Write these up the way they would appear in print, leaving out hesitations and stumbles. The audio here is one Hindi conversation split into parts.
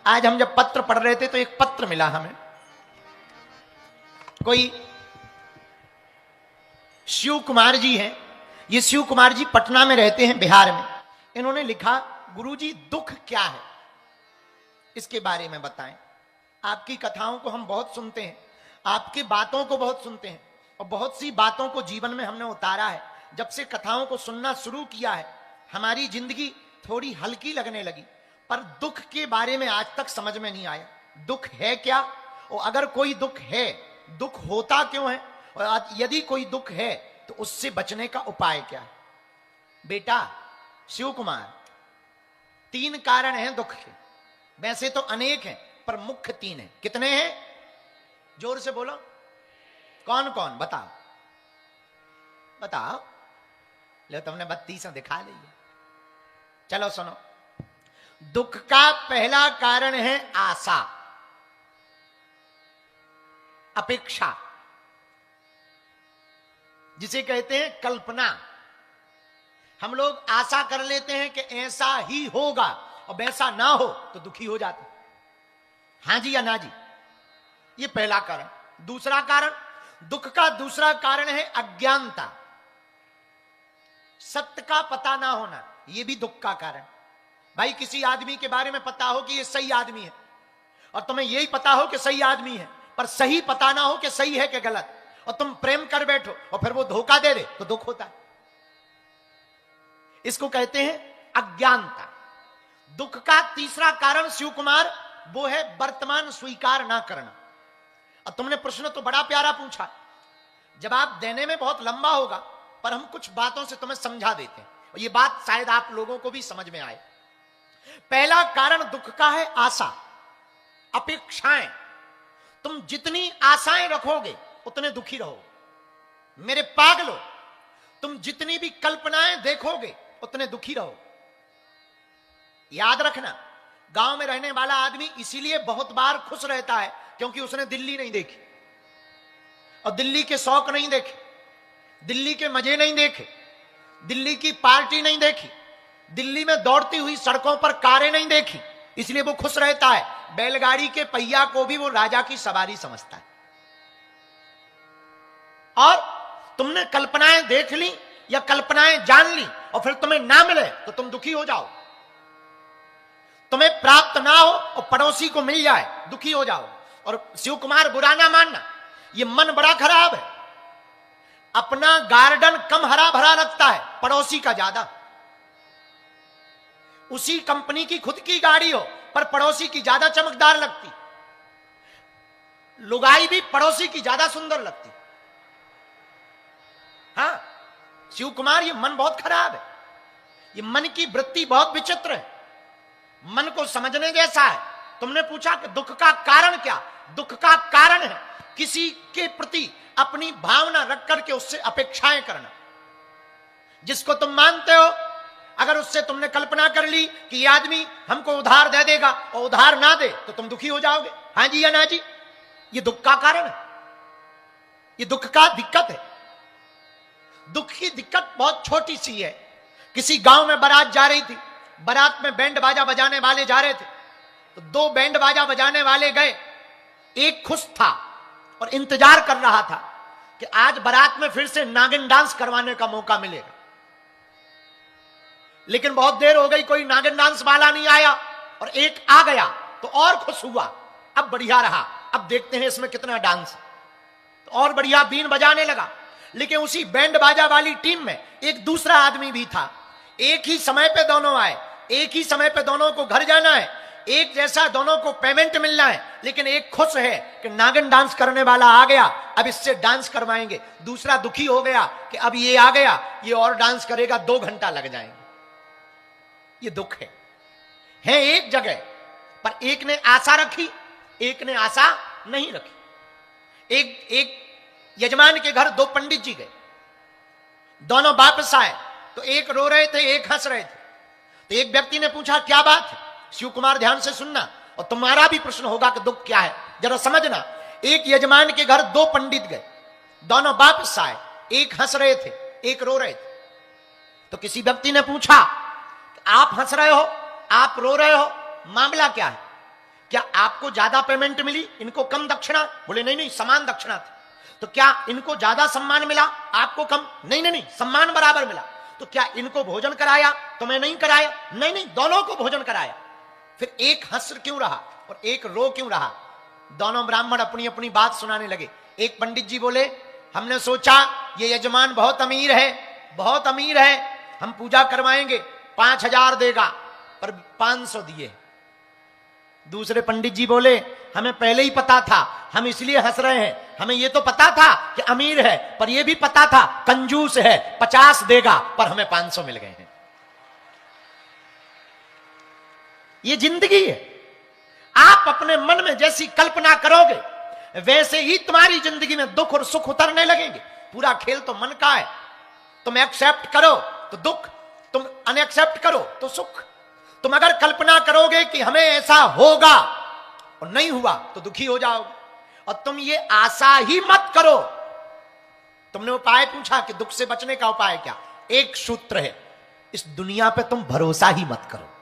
आज हम जब पत्र पढ़ रहे थे तो एक पत्र मिला हमें, कोई शिव कुमार जी हैं। ये शिव कुमार जी पटना में रहते हैं, बिहार में। इन्होंने लिखा, गुरुजी दुख क्या है, इसके बारे में बताएं। आपकी कथाओं को हम बहुत सुनते हैं, आपकी बातों को बहुत सुनते हैं, और बहुत सी बातों को जीवन में हमने उतारा है। जब से कथाओं को सुनना शुरू किया है, हमारी जिंदगी थोड़ी हल्की लगने लगी, पर दुख के बारे में आज तक समझ में नहीं आया। दुख है क्या, और अगर कोई दुख है, दुख होता क्यों है, और यदि कोई दुख है तो उससे बचने का उपाय क्या है। बेटा शिव कुमार, 3 कारण हैं दुख के। वैसे तो अनेक हैं, पर मुख्य 3 हैं। कितने हैं, जोर से बोलो, कौन कौन, बताओ बताओ। लो तुमने 32 दिखा ली। चलो सुनो, दुख का पहला कारण है आशा, अपेक्षा, जिसे कहते हैं कल्पना। हम लोग आशा कर लेते हैं कि ऐसा ही होगा, और वैसा ना हो तो दुखी हो जाते। हां जी या ना जी, ये पहला कारण। दूसरा कारण, दुख का दूसरा कारण है अज्ञानता, सत्य का पता ना होना, यह भी दुख का कारण। भाई किसी आदमी के बारे में पता हो कि ये सही आदमी है, और तुम्हें यही पता हो कि सही आदमी है, पर सही पता ना हो कि सही है कि गलत, और तुम प्रेम कर बैठो और फिर वो धोखा दे दे, तो दुख होता है। इसको कहते हैं अज्ञानता। दुख का तीसरा कारण शिव कुमार, वो है वर्तमान स्वीकार ना करना। और तुमने प्रश्न तो बड़ा प्यारा पूछा, जवाब देने में बहुत लंबा होगा, पर हम कुछ बातों से तुम्हें समझा देते हैं, और ये बात शायद आप लोगों को भी समझ में आए। पहला कारण दुख का है आशा, अपेक्षाएं। तुम जितनी आशाएं रखोगे उतने दुखी रहोगे। मेरे पागलो, तुम जितनी भी कल्पनाएं देखोगे उतने दुखी रहोगे। याद रखना, गांव में रहने वाला आदमी इसीलिए बहुत बार खुश रहता है क्योंकि उसने दिल्ली नहीं देखी, और दिल्ली के शौक नहीं देखे, दिल्ली के मजे नहीं देखे, दिल्ली की पार्टी नहीं देखी, दिल्ली में दौड़ती हुई सड़कों पर कारें नहीं देखी, इसलिए वो खुश रहता है। बैलगाड़ी के पहिया को भी वो राजा की सवारी समझता है। और तुमने कल्पनाएं देख ली या कल्पनाएं जान ली और फिर तुम्हें ना मिले तो तुम दुखी हो जाओ। तुम्हें प्राप्त ना हो और पड़ोसी को मिल जाए, दुखी हो जाओ। और शिव कुमार बुरा ना मानना, ये मन बड़ा खराब है। अपना गार्डन कम हरा भरा लगता है, पड़ोसी का ज्यादा। उसी कंपनी की खुद की गाड़ी हो पर पड़ोसी की ज्यादा चमकदार लगती, लुगाई भी पड़ोसी की ज्यादा सुंदर लगती। हां शिव कुमार, ये मन बहुत खराब है, ये मन की वृत्ति बहुत विचित्र है, मन को समझने जैसा है। तुमने पूछा कि दुख का कारण क्या, दुख का कारण है किसी के प्रति अपनी भावना रख करके उससे अपेक्षाएं करना। जिसको तुम मानते हो, अगर उससे तुमने कल्पना कर ली कि यह आदमी हमको उधार दे देगा और उधार ना दे तो तुम दुखी हो जाओगे। हां जी या ना जी, ये दुख का कारण है, ये दुख का दिक्कत है। दुख की दिक्कत बहुत छोटी सी है। किसी गांव में बारात जा रही थी, बारात में बैंड बाजा बजाने वाले जा रहे थे, तो 2 बैंड बाजा बजाने वाले गए। एक खुश था और इंतजार कर रहा था कि आज बारात में फिर से नागिन डांस करवाने का मौका मिलेगा। लेकिन बहुत देर हो गई, कोई नागिन डांस वाला नहीं आया, और एक आ गया तो और खुश हुआ, अब बढ़िया रहा, अब देखते हैं इसमें कितना डांस। तो और बढ़िया बीन बजाने लगा। लेकिन उसी बैंड बाजा वाली टीम में एक दूसरा आदमी भी था। एक ही समय पे दोनों आए, एक ही समय पे दोनों को घर जाना है, एक जैसा दोनों को पेमेंट मिलना है, लेकिन एक खुश है कि नागिन डांस करने वाला आ गया, अब इससे डांस करवाएंगे। दूसरा दुखी हो गया कि अब ये आ गया, ये और डांस करेगा, 2 घंटा लग जाएंगे। ये दुख है एक जगह, पर एक ने आशा रखी, एक ने आशा नहीं रखी। एक यजमान के घर 2 पंडित जी गए, दोनों वापस आए तो एक रो रहे थे, एक हंस रहे थे। तो एक व्यक्ति ने पूछा, क्या बात है? शिव कुमार ध्यान से सुनना, और तुम्हारा भी प्रश्न होगा कि दुख क्या है, जरा समझना। एक यजमान के घर 2 पंडित गए, दोनों वापस आए, एक हंस रहे थे, एक रो रहे थे। तो किसी व्यक्ति ने पूछा, आप हंस रहे हो, आप रो रहे हो, मामला क्या है? क्या आपको ज्यादा पेमेंट मिली, इनको कम दक्षिणा? बोले नहीं नहीं, समान दक्षिणा थी। तो क्या इनको ज्यादा सम्मान मिला, आपको कम? नहीं नहीं नहीं, सम्मान बराबर मिला। तो क्या इनको भोजन कराया, तुम्हें नहीं कराया? नहीं नहीं, दोनों को भोजन कराया। फिर एक हंस क्यों रहा और एक रो क्यों रहा? दोनों ब्राह्मण अपनी अपनी बात सुनाने लगे। एक पंडित जी बोले, हमने सोचा ये यजमान बहुत अमीर है, बहुत अमीर है, हम पूजा करवाएंगे, 5,000 देगा, पर 500 दिए। दूसरे पंडित जी बोले, हमें पहले ही पता था, हम इसलिए हंस रहे हैं, हमें ये तो पता था कि अमीर है, पर ये भी पता था कंजूस है, 50 देगा, पर हमें 500 मिल गए हैं। ये जिंदगी है। आप अपने मन में जैसी कल्पना करोगे वैसे ही तुम्हारी जिंदगी में दुख और सुख उतरने लगेंगे। पूरा खेल तो मन का है। तुम एक्सेप्ट करो तो दुख, तुम अनएक्सेप्ट करो तो सुख। तुम अगर कल्पना करोगे कि हमें ऐसा होगा और नहीं हुआ तो दुखी हो जाओगे। और तुम ये आशा ही मत करो। तुमने उपाय पूछा कि दुख से बचने का उपाय क्या? एक सूत्र है, इस दुनिया पे तुम भरोसा ही मत करो।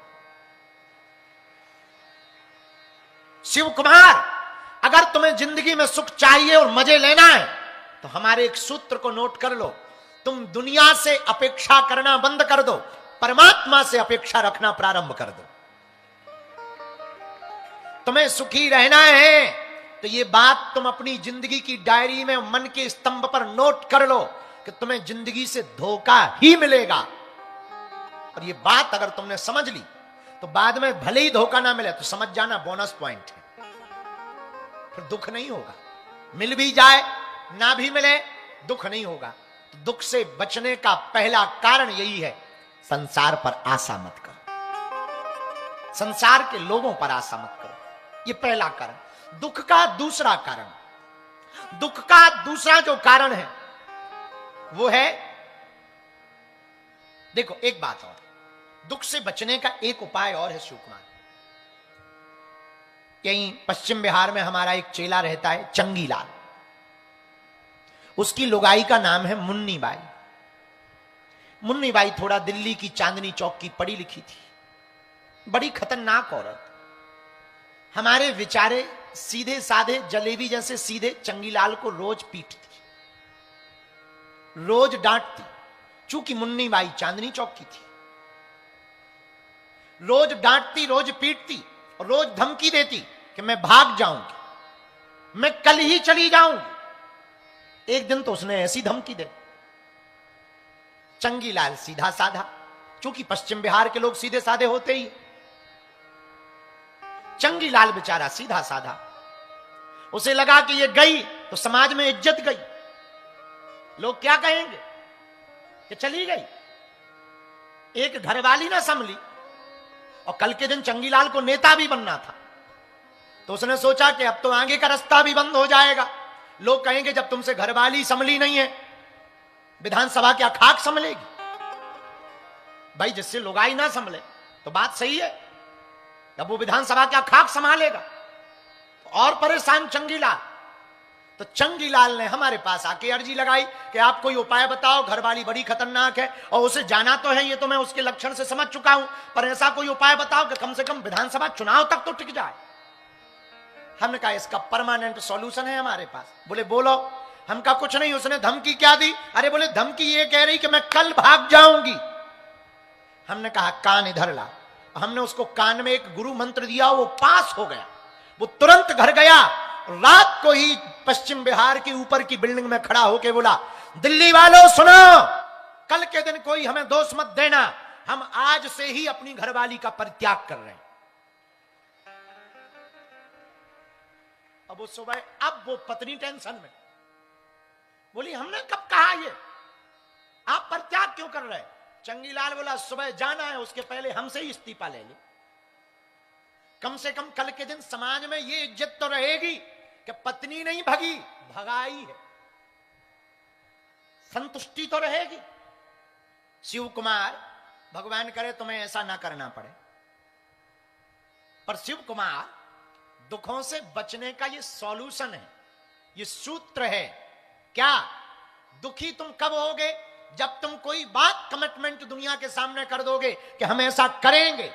शिव कुमार, अगर तुम्हें जिंदगी में सुख चाहिए और मजे लेना है तो हमारे एक सूत्र को नोट कर लो। तुम दुनिया से अपेक्षा करना बंद कर दो, परमात्मा से अपेक्षा रखना प्रारंभ कर दो। तुम्हें सुखी रहना है तो ये बात तुम अपनी जिंदगी की डायरी में, मन के स्तंभ पर नोट कर लो कि तुम्हें जिंदगी से धोखा ही मिलेगा। और ये बात अगर तुमने समझ ली तो बाद में भले ही धोखा ना मिले तो समझ जाना बोनस पॉइंट है, फिर दुख नहीं होगा। मिल भी जाए ना भी मिले दुख नहीं होगा। तो दुख से बचने का पहला कारण यही है, संसार पर आशा मत करो, संसार के लोगों पर आशा मत करो। ये पहला कारण। दुख का दूसरा कारण, दुख का दूसरा जो कारण है वो है, देखो एक बात और, दुख से बचने का एक उपाय और है शिव कुमार। यहीं पश्चिम बिहार में हमारा एक चेला रहता है, चंगीलाल। उसकी लुगाई का नाम है मुन्नी बाई। मुन्नी बाई थोड़ा दिल्ली की चांदनी चौक की पढ़ी लिखी थी, बड़ी खतरनाक औरत। हमारे विचारे सीधे साधे जलेबी जैसे सीधे चंगीलाल को रोज पीटती, रोज डांटती। चूंकि मुन्नी बाई चांदनी चौक की थी, रोज डांटती, रोज पीटती और रोज धमकी देती कि मैं भाग जाऊंगी, मैं कल ही चली जाऊंगी। एक दिन तो उसने ऐसी धमकी दे। चंगीलाल सीधा साधा, चूंकि पश्चिम बिहार के लोग सीधे साधे होते ही। चंगीलाल बेचारा सीधा साधा, उसे लगा कि ये गई तो समाज में इज्जत गई, लोग क्या कहेंगे कि चली गई। एक घरवाली ना संभली और कल के दिन चंगीलाल को नेता भी बनना था। तो उसने सोचा कि अब तो आगे का रास्ता भी बंद हो जाएगा, लोग कहेंगे जब तुमसे घरवाली संभली नहीं है, विधानसभा क्या खाक संभलेगी? भाई जिससे लुगाई ना संभले तो बात सही है, अब वो विधानसभा क्या खाक संभालेगा? और परेशान चंगीलाल। तो चंगीलाल ने हमारे पास आके अर्जी लगाई कि आप कोई उपाय बताओ, घरवाली बड़ी खतरनाक है और उसे जाना तो है, ये तो मैं उसके लक्षण से समझ चुका हूं, पर ऐसा कोई उपाय बताओ कि कम से कम विधानसभा चुनाव तक तो टिक जाए। हमने कहा इसका परमानेंट सॉल्यूशन है हमारे पास। बोले बोलो। हम कहा कुछ नहीं। उसने धमकी क्या दी? अरे बोले धमकी ये कह रही कि मैं कल भाग जाऊंगी। हमने कहा कान इधर ला। हमने उसको कान में एक गुरु मंत्र दिया, वो पास हो गया। वो तुरंत घर गया। रात को ही पश्चिम बिहार की ऊपर की बिल्डिंग में खड़ा होकर बोला, दिल्ली वालों सुनो, कल के दिन कोई हमें दोष मत देना, हम आज से ही अपनी घरवाली का परित्याग कर रहे हैं। अब वो सुबह, अब वो पत्नी टेंशन में बोली, हमने कब कहा ये, आप परित्याग क्यों कर रहे हैं? चंगीलाल बोला, सुबह जाना है, उसके पहले हमसे ही इस्तीफा ले ले। कम से कम कल के दिन समाज में ये इज्जत तो रहेगी कि पत्नी नहीं भगी, भगाई है, संतुष्टि तो रहेगी। शिव कुमार, भगवान करे तुम्हें ऐसा ना करना पड़े, पर शिव कुमार दुखों से बचने का ये सॉल्यूशन है, ये सूत्र है। क्या? दुखी तुम कब होगे? जब तुम कोई बात कमिटमेंट दुनिया के सामने कर दोगे कि हम ऐसा करेंगे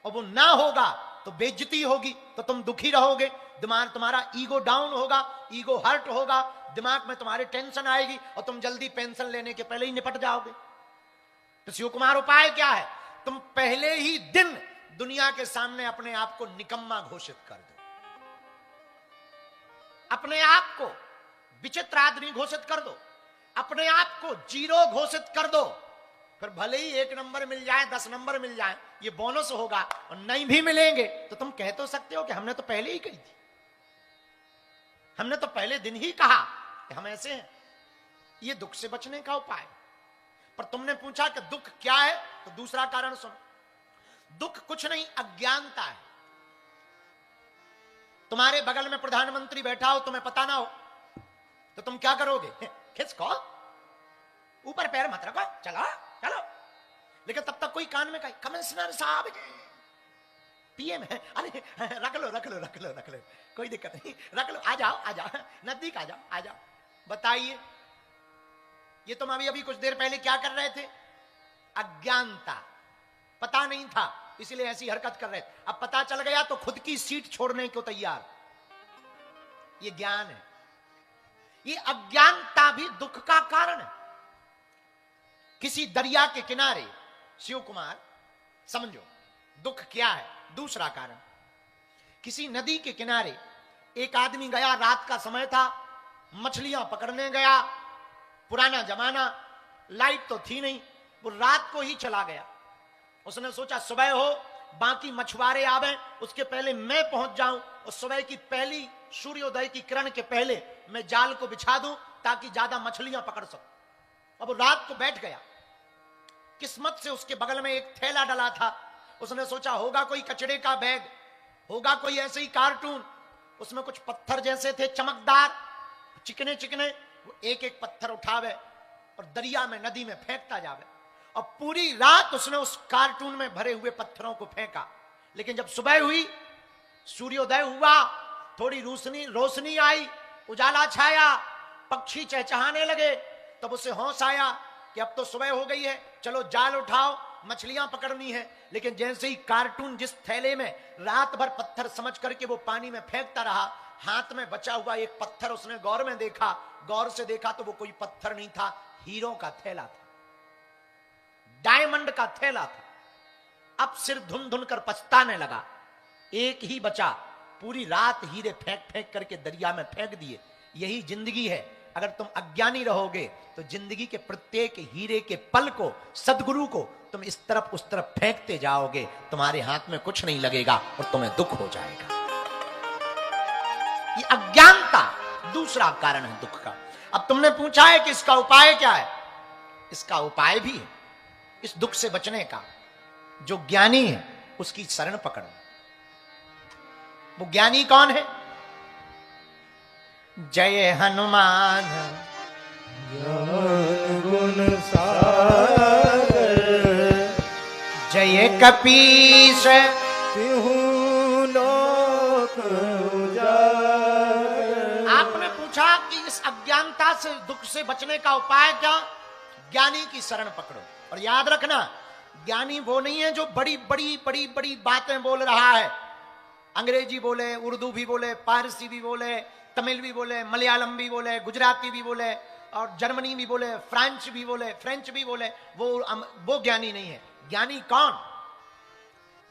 और वो ना होगा, तो बेइज्जती होगी, तो तुम दुखी रहोगे, दिमाग तुम्हारा ईगो डाउन होगा, ईगो हर्ट होगा, दिमाग में तुम्हारे टेंशन आएगी और तुम जल्दी पेंशन लेने के पहले ही निपट जाओगे। तो शिव कुमार उपाय क्या है? तुम पहले ही दिन दुनिया के सामने अपने आप को निकम्मा घोषित कर दो, अपने आप को विचित्र आदमी घोषित कर दो, अपने आप को जीरो घोषित कर दो। फिर भले ही 1 नंबर मिल जाए, 10 नंबर मिल जाए, ये बोनस होगा, और नहीं भी मिलेंगे तो तुम कह तो सकते हो कि हमने तो पहले ही कही थी, हमने तो पहले दिन ही कहा कि हम ऐसे हैं। ये दुख से बचने का उपाय। पर तुमने पूछा कि दुख क्या है, तो दूसरा कारण सुनो। दुख कुछ नहीं, अज्ञानता है। तुम्हारे बगल में प्रधानमंत्री बैठा हो, तुम्हें पता ना हो, तो तुम क्या करोगे? खिसको, ऊपर पैर मत रखो, चलो चलो। लेकिन तब तक कोई कान में कहे, कमिश्नर साहब पीएम है, अरे रख लो रख लो रख लो रख लो, कोई दिक्कत नहीं, रख लो, आ जाओ आ जाओ, नजदीक आ जाओ आ जाओ। बताइए, ये तुम अभी अभी कुछ देर पहले क्या कर रहे थे? अज्ञानता, पता नहीं था इसलिए ऐसी हरकत कर रहे थे। अब पता चल गया तो खुद की सीट छोड़ने को तैयार। ये ज्ञान है। ये अज्ञानता भी दुख का कारण है। किसी दरिया के किनारे, शिव कुमार समझो दुख क्या है। दूसरा कारण, किसी नदी के किनारे एक आदमी गया, रात का समय था, मछलियां पकड़ने गया। पुराना जमाना, लाइट तो थी नहीं, वो रात को ही चला गया। उसने सोचा सुबह हो, बाकी मछुआरे आवे, उसके पहले मैं पहुंच जाऊं और सुबह की पहली सूर्योदय की किरण के पहले मैं जाल को बिछा दूं ताकि ज्यादा मछलियां पकड़ सकूं। अब वो रात को बैठ गया। किस्मत से उसके बगल में एक थैला डला था। उसने सोचा होगा कोई कचड़े का बैग, होगा कोई ऐसे ही कार्टून। उसमें कुछ पत्थर जैसे थे, चमकदार, चिकने चिकने। वो एक एक पत्थर उठावे और दरिया में, नदी में फेंकता जावे। और पूरी रात उसने उस कार्टून में भरे हुए पत्थरों को फेंका। लेकिन जब सुबह हुई, सूर्योदय हुआ, थोड़ी रोशनी आई, उजाला छाया, पक्षी चहचहाने लगे, तब उसे होश आया कि अब तो सुबह हो गई है, चलो जाल उठाओ, मछलियां पकड़नी है। लेकिन जैसे ही कार्टून जिस थैले में रात भर पत्थर समझ करके वो पानी में फेंकता रहा, हाथ में बचा हुआ एक पत्थर उसने गौर से देखा तो वो कोई पत्थर नहीं था, हीरों का थैला था, डायमंड का थैला था। अब सिर धुन धुन कर पछताने लगा। एक ही बचा, पूरी रात हीरे फेंक फेंक करके दरिया में फेंक दिए। यही जिंदगी है। अगर तुम अज्ञानी रहोगे तो जिंदगी के प्रत्येक हीरे के पल को, सदगुरु को तुम इस तरफ उस तरफ फेंकते जाओगे, तुम्हारे हाथ में कुछ नहीं लगेगा और तुम्हें दुख हो जाएगा। ये अज्ञानता दूसरा कारण है दुख का। अब तुमने पूछा है कि इसका उपाय क्या है? इसका उपाय भी है इस दुख से बचने का। जो ज्ञानी है उसकी शरण पकड़ो। वो ज्ञानी कौन है? जय हनुमान ज्ञान गुण सागर, जय कपीस तिहु लोक उजागर। आपने पूछा कि इस अज्ञानता से, दुख से बचने का उपाय क्या? ज्ञानी की शरण पकड़ो। और याद रखना, ज्ञानी वो नहीं है जो बड़ी बड़ी बड़ी बड़ी बातें बोल रहा है। अंग्रेजी बोले, उर्दू भी बोले, पारसी भी बोले, तमिल भी बोले, मलयालम भी बोले, गुजराती भी बोले, और जर्मनी भी बोले, फ्रेंच भी बोले, वो ज्ञानी नहीं है। ज्ञानी कौन?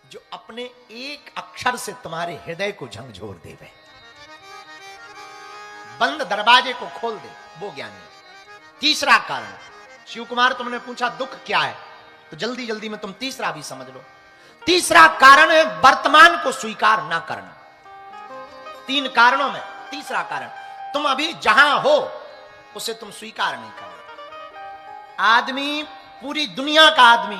जो अपने एक अक्षर से तुम्हारे हृदय को झंझोर देवे, बंद दरवाजे को खोल दे, वो ज्ञानी। तीसरा कारण, शिव कुमार तुमने पूछा दुख क्या है, तो जल्दी जल्दी में तुम तीसरा भी समझ लो। तीसरा कारण है वर्तमान को स्वीकार ना करना। 3 कारणों में तीसरा कारण, तुम अभी जहां हो उसे तुम स्वीकार नहीं कर। आदमी, पूरी दुनिया का आदमी,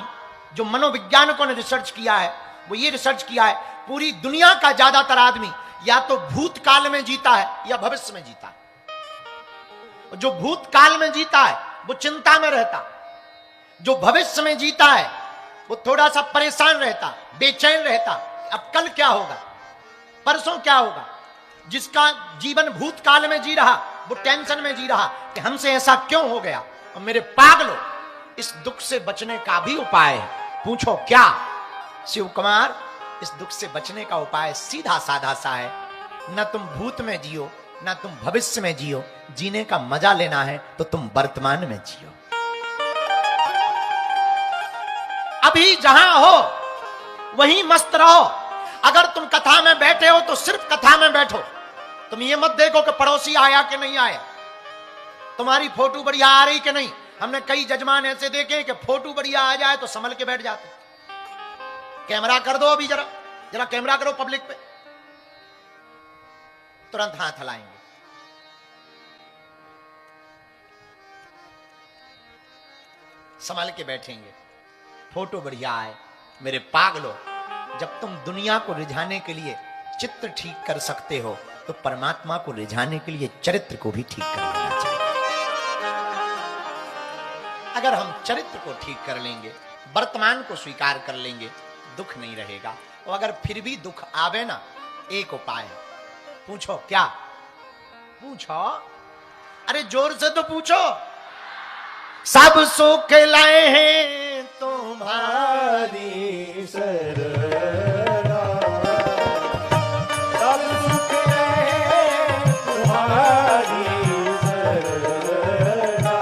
जो मनोवैज्ञानिकों ने रिसर्च किया है, वो ये रिसर्च किया है, पूरी दुनिया का ज्यादातर आदमी या तो भूतकाल में जीता है या भविष्य में जीता है। जो भूतकाल में जीता है वो चिंता में रहता, जो भविष्य में जीता है वो थोड़ा सा परेशान रहता, बेचैन रहता। अब कल क्या होगा, परसों क्या होगा। जिसका जीवन भूतकाल में जी रहा वो टेंशन में जी रहा कि हमसे ऐसा क्यों हो गया। और मेरे पागलों, इस दुख से बचने का भी उपाय है। पूछो क्या? शिव कुमार इस दुख से बचने का उपाय सीधा साधा सा है, न तुम भूत में जियो ना तुम भविष्य में जियो, जीने का मजा लेना है तो तुम वर्तमान में जियो। अभी जहां हो वहीं मस्त रहो। अगर तुम कथा में बैठे हो तो सिर्फ कथा में बैठो। तुम ये मत देखो कि पड़ोसी आया कि नहीं आया, तुम्हारी फोटो बढ़िया आ रही कि नहीं। हमने कई जजमान ऐसे देखे कि फोटो बढ़िया आ जाए तो संभल के बैठ जाते। कैमरा कर दो, अभी जरा जरा कैमरा करो पब्लिक पे, तुरंत हाथ हिलाएंगे। संभल के बैठेंगे, फोटो बढ़िया आए। मेरे पागलो, जब तुम दुनिया को रिझाने के लिए चित्र ठीक कर सकते हो तो परमात्मा को रिझाने के लिए चरित्र को भी ठीक कर लेना चाहिए। अगर हम चरित्र को ठीक कर लेंगे, वर्तमान को स्वीकार कर लेंगे, दुख नहीं रहेगा। और अगर फिर भी दुख आवे ना, एक उपाय है। पूछो क्या? पूछो, अरे जोर से तो पूछो। सब सुख लाए हैं तुम्हारी शरणा, सब सुख है तुम्हारी शरणा,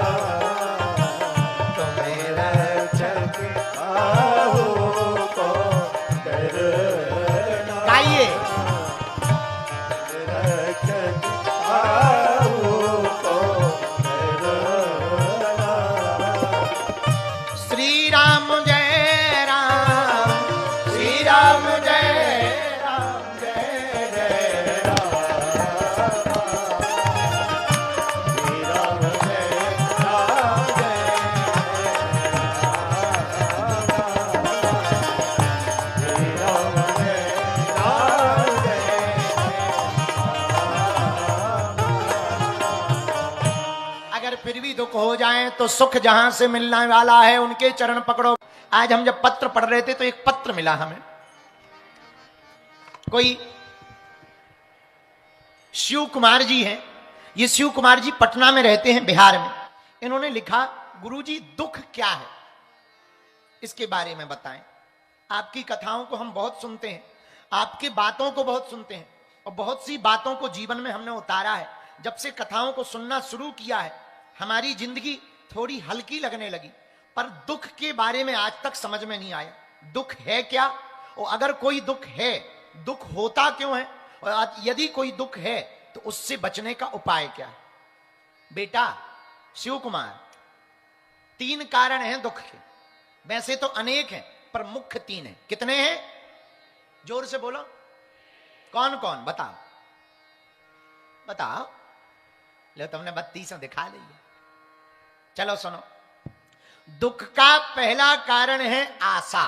तुम्हें रक्षक आहो को करना। गाइए, रक्षक आहो को करना। श्री राम जय राम, श्री राम जय राम, जय जय राम, श्री राम जय राम, जय श्री राम जय राम, अगर फिर भी दुख हो जाए तो सुख जहां से मिलने वाला है उनके चरण पकड़ो। आज हम जब पत्र पढ़ रहे थे तो एक पत्र मिला हमें। कोई शिव कुमार जी हैं, ये शिव कुमार जी पटना में रहते हैं, बिहार में। इन्होंने लिखा, गुरुजी दुख क्या है इसके बारे में बताएं। आपकी कथाओं को हम बहुत सुनते हैं, आपकी बातों को बहुत सुनते हैं, और बहुत सी बातों को जीवन में हमने उतारा है। जब से कथाओं को सुनना शुरू किया है, हमारी जिंदगी थोड़ी हल्की लगने लगी। पर दुख के बारे में आज तक समझ में नहीं आया, दुख है क्या, और अगर कोई दुख है, दुख होता क्यों है, और यदि कोई दुख है तो उससे बचने का उपाय क्या है। बेटा शिव कुमार, 3 कारण हैं दुख के। वैसे तो अनेक हैं पर मुख्य 3 हैं। कितने हैं? जोर से बोलो, कौन कौन? बताओ बताओ। लो, तुमने 32 दिखा ली है। चलो सुनो। दुख का पहला कारण है आशा,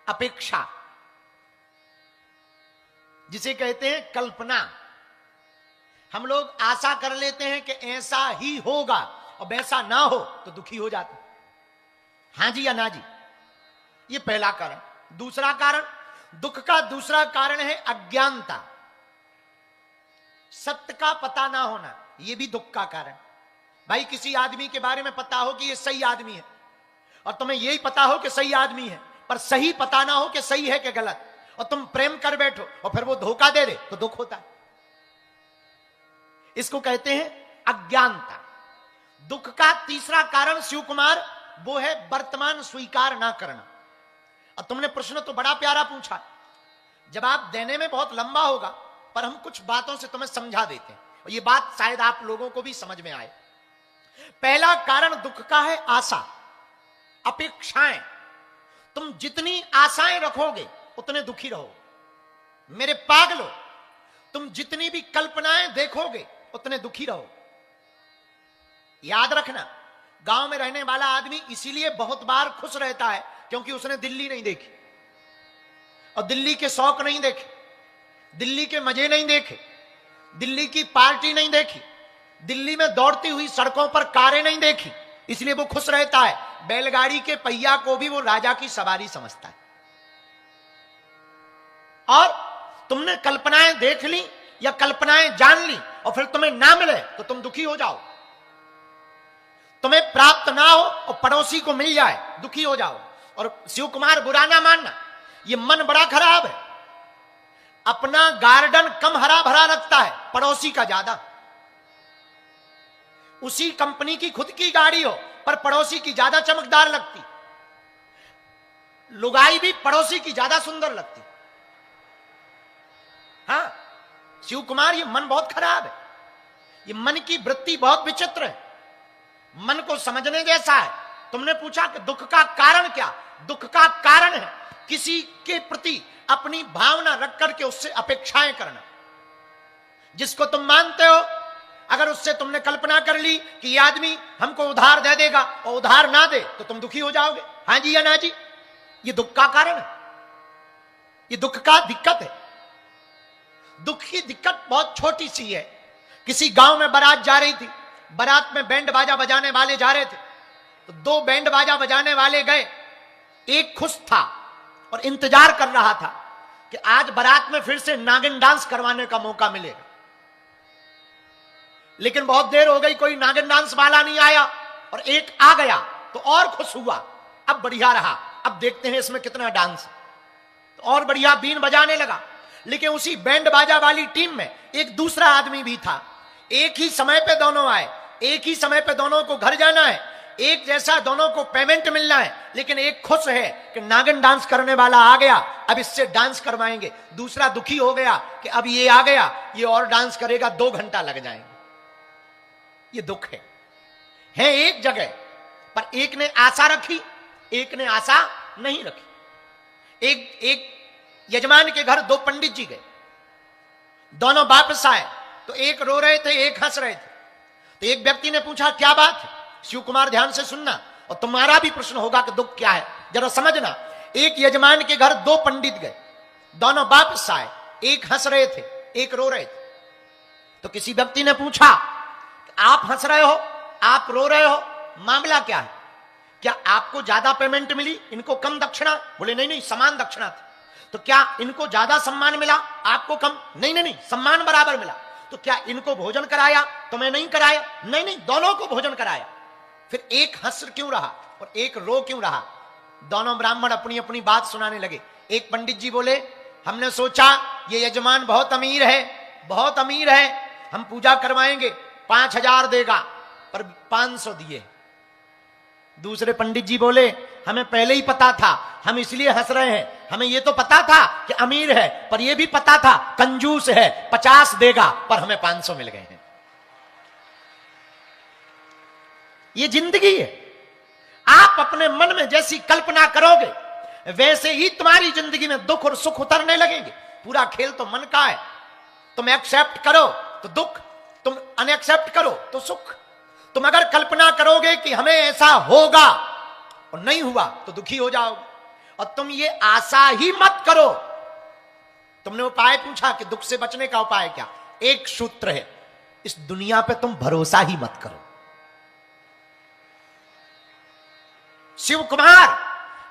अपेक्षा, जिसे कहते हैं कल्पना। हम लोग आशा कर लेते हैं कि ऐसा ही होगा, और वैसा ना हो तो दुखी हो जाते। हां जी या ना जी? ये पहला कारण। दूसरा कारण, दुख का दूसरा कारण है अज्ञानता, सत्य का पता ना होना। यह भी दुख का कारण। भाई, किसी आदमी के बारे में पता हो कि यह सही आदमी है, और तुम्हें यही पता हो कि सही आदमी है, पर सही पता ना हो कि सही है कि गलत, और तुम प्रेम कर बैठो और फिर वो धोखा दे दे तो दुख होता है। इसको कहते हैं अज्ञानता। दुख का तीसरा कारण शिव कुमार, वो है वर्तमान स्वीकार ना करना। और तुमने प्रश्न तो बड़ा प्यारा पूछा, जवाब देने में बहुत लंबा होगा, पर हम कुछ बातों से तुम्हें समझा देते हैं, और ये बात शायद आप लोगों को भी समझ में आए। पहला कारण दुख का है आशा, अपेक्षाएं। तुम जितनी आशाएं रखोगे उतने दुखी रहोगे। मेरे पागलो, तुम जितनी भी कल्पनाएं देखोगे उतने दुखी रहो। याद रखना, गांव में रहने वाला आदमी इसीलिए बहुत बार खुश रहता है क्योंकि उसने दिल्ली नहीं देखी, और दिल्ली के शौक नहीं देखे, दिल्ली के मजे नहीं देखे, दिल्ली की पार्टी नहीं देखी, दिल्ली में दौड़ती हुई सड़कों पर कारें नहीं देखी, इसलिए वो खुश रहता है। बैलगाड़ी के पहिया को भी वो राजा की सवारी समझता है। और तुमने कल्पनाएं देख ली या कल्पनाएं जान ली और फिर तुम्हें ना मिले तो तुम दुखी हो जाओ। तुम्हें प्राप्त ना हो और पड़ोसी को मिल जाए, दुखी हो जाओ। और शिव कुमार बुरा ना मानना, ये मन बड़ा खराब है। अपना गार्डन कम हरा भरा रखता है, पड़ोसी का ज्यादा। उसी कंपनी की खुद की गाड़ी हो पर पड़ोसी की ज्यादा चमकदार लगती, लुगाई भी पड़ोसी की ज्यादा सुंदर लगती। हां शिव कुमार, ये मन बहुत खराब है, ये मन की वृत्ति बहुत विचित्र है, मन को समझने जैसा है। तुमने पूछा कि दुख का कारण क्या? दुख का कारण है किसी के प्रति अपनी भावना रख करके उससे अपेक्षाएं करना। जिसको तुम मानते हो, अगर उससे तुमने कल्पना कर ली कि ये आदमी हमको उधार दे देगा और उधार ना दे तो तुम दुखी हो जाओगे। हां जी या ना जी? ये दुख का कारण है, ये दुख का दिक्कत है। दुख की दिक्कत बहुत छोटी सी है। किसी गांव में बारात जा रही थी, बारात में बैंड बाजा बजाने वाले जा रहे थे, तो दो बैंड बाजा बजाने वाले गए। एक खुश था और इंतजार कर रहा था कि आज बारात में फिर से नागिन डांस करवाने का मौका मिलेगा, लेकिन बहुत देर हो गई, कोई नागिन डांस वाला नहीं आया। और एक आ गया तो और खुश हुआ, अब बढ़िया रहा, अब देखते हैं इसमें कितना डांस। तो और बढ़िया बीन बजाने लगा। लेकिन उसी बैंड बाजा वाली टीम में एक दूसरा आदमी भी था। एक ही समय पे दोनों आए, एक ही समय पे दोनों को घर जाना है, एक जैसा दोनों को पेमेंट मिलना है, लेकिन एक खुश है कि नागिन डांस करने वाला आ गया, अब इससे डांस करवाएंगे। दूसरा दुखी हो गया कि अब ये आ गया, ये और डांस करेगा, 2 घंटा लग जाएंगे। ये दुख है एक जगह पर एक ने आशा रखी, एक ने आशा नहीं रखी। एक यजमान के घर 2 पंडित जी गए, दोनों वापस आए तो एक रो रहे थे, एक हंस रहे थे। तो एक व्यक्ति ने पूछा क्या बात है? शिव कुमार ध्यान से सुनना और तुम्हारा भी प्रश्न होगा कि दुख क्या है, जरा समझना। एक यजमान के घर 2 पंडित गए, दोनों वापस आए, एक हंस रहे थे, एक रो रहे थे। तो किसी व्यक्ति ने पूछा आप हंस रहे हो, आप रो रहे हो, मामला क्या है? क्या आपको ज्यादा पेमेंट मिली, इनको कम दक्षिणा? बोले नहीं नहीं, समान दक्षिणा थी। तो क्या इनको ज्यादा सम्मान मिला, आपको कम? नहीं नहीं नहीं, सम्मान बराबर मिला। तो क्या इनको भोजन कराया, तुम्हें नहीं कराया? नहीं नहीं, दोनों को भोजन कराया। फिर एक हंस क्यों रहा और एक रो क्यों रहा? दोनों ब्राह्मण अपनी अपनी बात सुनाने लगे। एक पंडित जी बोले हमने सोचा ये यजमान बहुत अमीर है, बहुत अमीर है, हम पूजा करवाएंगे, 5000 देगा, पर 500 दिए। दूसरे पंडित जी बोले हमें पहले ही पता था, हम इसलिए हंस रहे हैं, हमें यह तो पता था कि अमीर है, पर यह भी पता था कंजूस है, 50 देगा, पर हमें 500 मिल गए हैं। ये जिंदगी है। आप अपने मन में जैसी कल्पना करोगे वैसे ही तुम्हारी जिंदगी में दुख और सुख उतरने लगेंगे। पूरा खेल तो मन का है। तुम एक्सेप्ट करो तो दुख, तुम अनएक्सेप्ट करो तो सुख। तुम अगर कल्पना करोगे कि हमें ऐसा होगा और नहीं हुआ तो दुखी हो जाओगे, और तुम ये आशा ही मत करो। तुमने उपाय पूछा कि दुख से बचने का उपाय क्या? एक सूत्र है, इस दुनिया पे तुम भरोसा ही मत करो। शिव कुमार,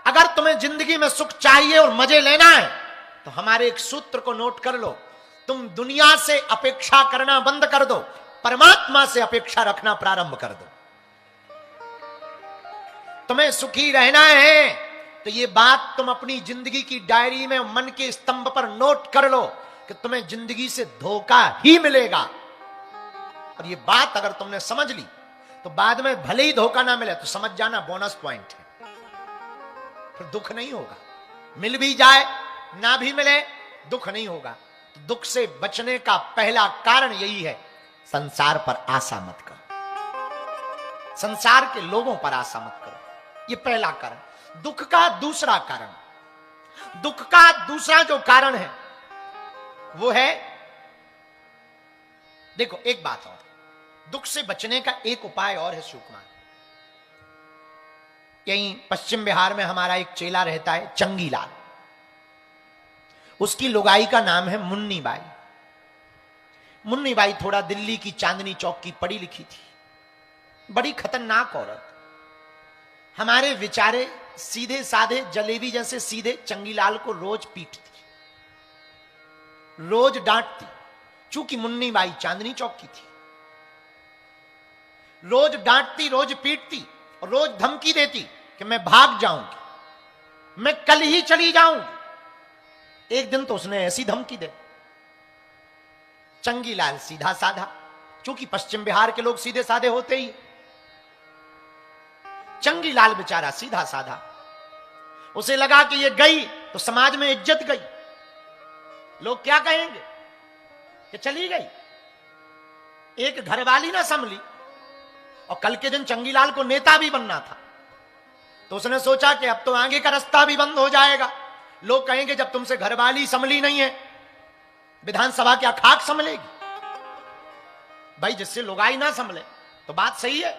अगर तुम्हें जिंदगी में सुख चाहिए और मजे लेना है तो हमारे एक सूत्र को नोट कर लो। तुम दुनिया से अपेक्षा करना बंद कर दो, परमात्मा से अपेक्षा रखना प्रारंभ कर दो। तुम्हें सुखी रहना है तो यह बात तुम अपनी जिंदगी की डायरी में, मन के स्तंभ पर नोट कर लो कि तुम्हें जिंदगी से धोखा ही मिलेगा। और यह बात अगर तुमने समझ ली तो बाद में भले ही धोखा ना मिले तो समझ जाना बोनस पॉइंट है, फिर दुख नहीं होगा। मिल भी जाए ना भी मिले दुख नहीं होगा। तो दुख से बचने का पहला कारण यही है, संसार पर आशा मत करो, संसार के लोगों पर आशा मत करो। यह पहला कारण। दुख का दूसरा कारण, दुख का दूसरा जो कारण है वो है, देखो एक बात और, दुख से बचने का एक उपाय और है शिव कुमार। यहीं पश्चिम बिहार में हमारा एक चेला रहता है चंगीलाल, उसकी लुगाई का नाम है मुन्नी बाई। मुन्नी बाई थोड़ा दिल्ली की चांदनी चौक की पढ़ी लिखी थी, बड़ी खतरनाक औरत। हमारे विचारे सीधे साधे जलेबी जैसे सीधे चंगीलाल को रोज पीटती, रोज डांटती, चूंकि मुन्नी बाई चांदनी चौक की थी। रोज डांटती, रोज पीटती और रोज धमकी देती कि मैं भाग जाऊंगी। मैं कल ही चली जाऊं। एक दिन तो उसने ऐसी धमकी दे। चंगीलाल सीधा साधा, क्योंकि पश्चिम बिहार के लोग सीधे साधे होते ही। चंगीलाल बेचारा सीधा साधा, उसे लगा कि ये गई तो समाज में इज्जत गई, लोग क्या कहेंगे कि चली गई। एक घरवाली ना संभली, और कल के दिन चंगीलाल को नेता भी बनना था, तो उसने सोचा कि अब तो आगे का रास्ता भी बंद हो जाएगा। लोग कहेंगे जब तुमसे घरवाली संभली नहीं है, विधानसभा क्या खाक संभलेगी? भाई जिससे लुगाई ना संभले तो बात सही है,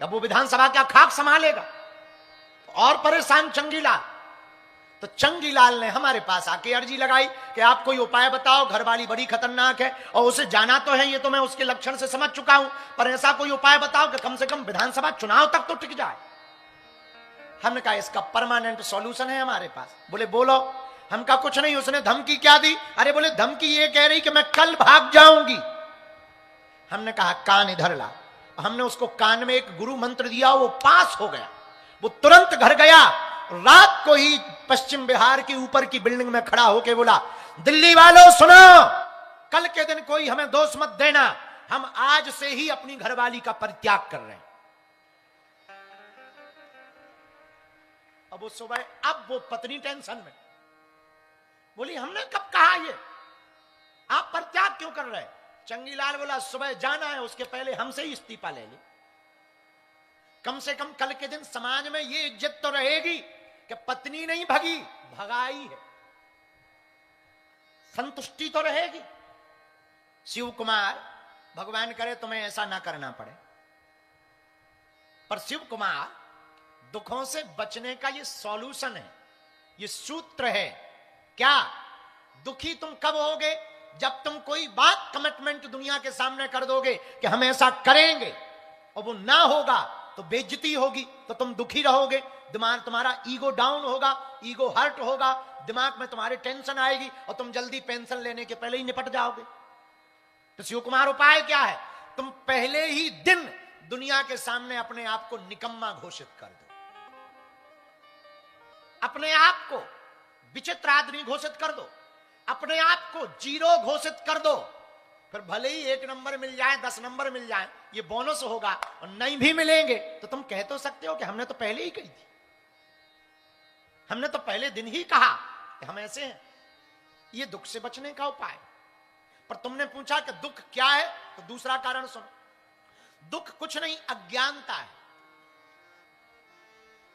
अब वो विधानसभा क्या खाक संभालेगा? और परेशान चंगीलाल। तो चंगीलाल ने हमारे पास आके अर्जी लगाई कि आप कोई उपाय बताओ, घरवाली बड़ी खतरनाक है और उसे जाना तो है, ये तो मैं उसके लक्षण से समझ चुका हूं, पर ऐसा कोई उपाय बताओ कि कम से कम विधानसभा चुनाव तक तो टिक जाए। हमने कहा इसका परमानेंट सॉल्यूशन है हमारे पास। बोले बोलो। हम कहा कुछ नहीं। उसने धमकी क्या दी? अरे बोले धमकी ये कह रही कि मैं कल भाग जाऊंगी। हमने कहा कान इधर ला। हमने उसको कान में एक गुरु मंत्र दिया, वो पास हो गया। वो तुरंत घर गया। रात को ही पश्चिम बिहार की ऊपर की बिल्डिंग में खड़ा होकर बोला, दिल्ली वालों सुनो, कल के दिन कोई हमें दोष मत देना, हम आज से ही अपनी घरवाली का परित्याग कर रहे हैं। अब वो सुबह, अब वो पत्नी टेंशन में बोली, हमने कब कहा ये, आप परित्याग क्यों कर रहे हैं? चंगीलाल बोला, सुबह जाना है, उसके पहले हमसे ही इस्तीफा ले ली। कम से कम कल के दिन समाज में ये इज्जत तो रहेगी कि पत्नी नहीं भगी, भगाई है, संतुष्टि तो रहेगी। शिव कुमार, भगवान करे तुम्हें ऐसा ना करना पड़े, पर शिव कुमार, दुखों से बचने का ये सॉल्यूशन है, ये सूत्र है। क्या? दुखी तुम कब होगे? जब तुम कोई बात कमिटमेंट दुनिया के सामने कर दोगे कि हम ऐसा करेंगे, और वो ना होगा तो बेइज्जती होगी, तो तुम दुखी रहोगे, दिमाग तुम्हारा ईगो डाउन होगा, ईगो हर्ट होगा, दिमाग में तुम्हारे टेंशन आएगी और तुम जल्दी पेंशन लेने के पहले ही निपट जाओगे। तो शिव कुमार उपाय क्या है? तुम पहले ही दिन दुनिया के सामने अपने आप को निकम्मा घोषित कर दो, अपने आप को विचित्र आदमी घोषित कर दो, अपने आप को जीरो घोषित कर दो। फिर भले ही 1 नंबर मिल जाए, 10 नंबर मिल जाए, ये बोनस होगा, और नहीं भी मिलेंगे तो तुम कह तो सकते हो कि हमने तो पहले ही कही थी, हमने तो पहले दिन ही कहा कि हम ऐसे हैं। ये दुख से बचने का उपाय। पर तुमने पूछा कि दुख क्या है, तो दूसरा कारण सुनो। दुख कुछ नहीं, अज्ञानता है।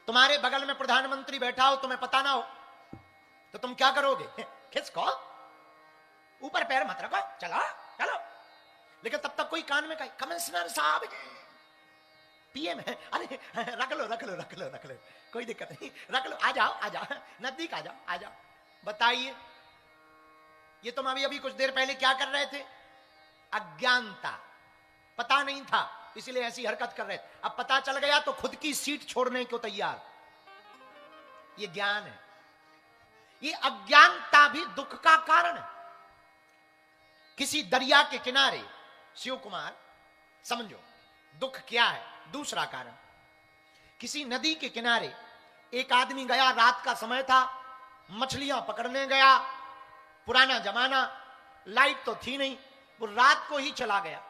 तुम्हारे बगल में प्रधानमंत्री बैठा हो, तुम्हें पता ना हो, तो तुम क्या करोगे? खिसको, ऊपर पैर मत रखो, चलो चलो। लेकिन तब तक कोई कान में कहे, कमिश्नर साहब पीएम है, अरे रख लो रख लो रख लो रख लो, कोई दिक्कत नहीं, रख लो, आ जाओ आ जाओ, नजदीक आ जाओ आ जाओ। बताइए, ये तुम अभी अभी कुछ देर पहले क्या कर रहे थे? अज्ञानता, पता नहीं था इसलिए ऐसी हरकत कर रहे थे। अब पता चल गया तो खुद की सीट छोड़ने को तैयार। ये ज्ञान है। ये अज्ञानता भी दुख का कारण है। किसी दरिया के किनारे, शिव कुमार समझो दुख क्या है। दूसरा कारण, किसी नदी के किनारे एक आदमी गया, रात का समय था, मछलियां पकड़ने गया। पुराना जमाना, लाइट तो थी नहीं, वो रात को ही चला गया।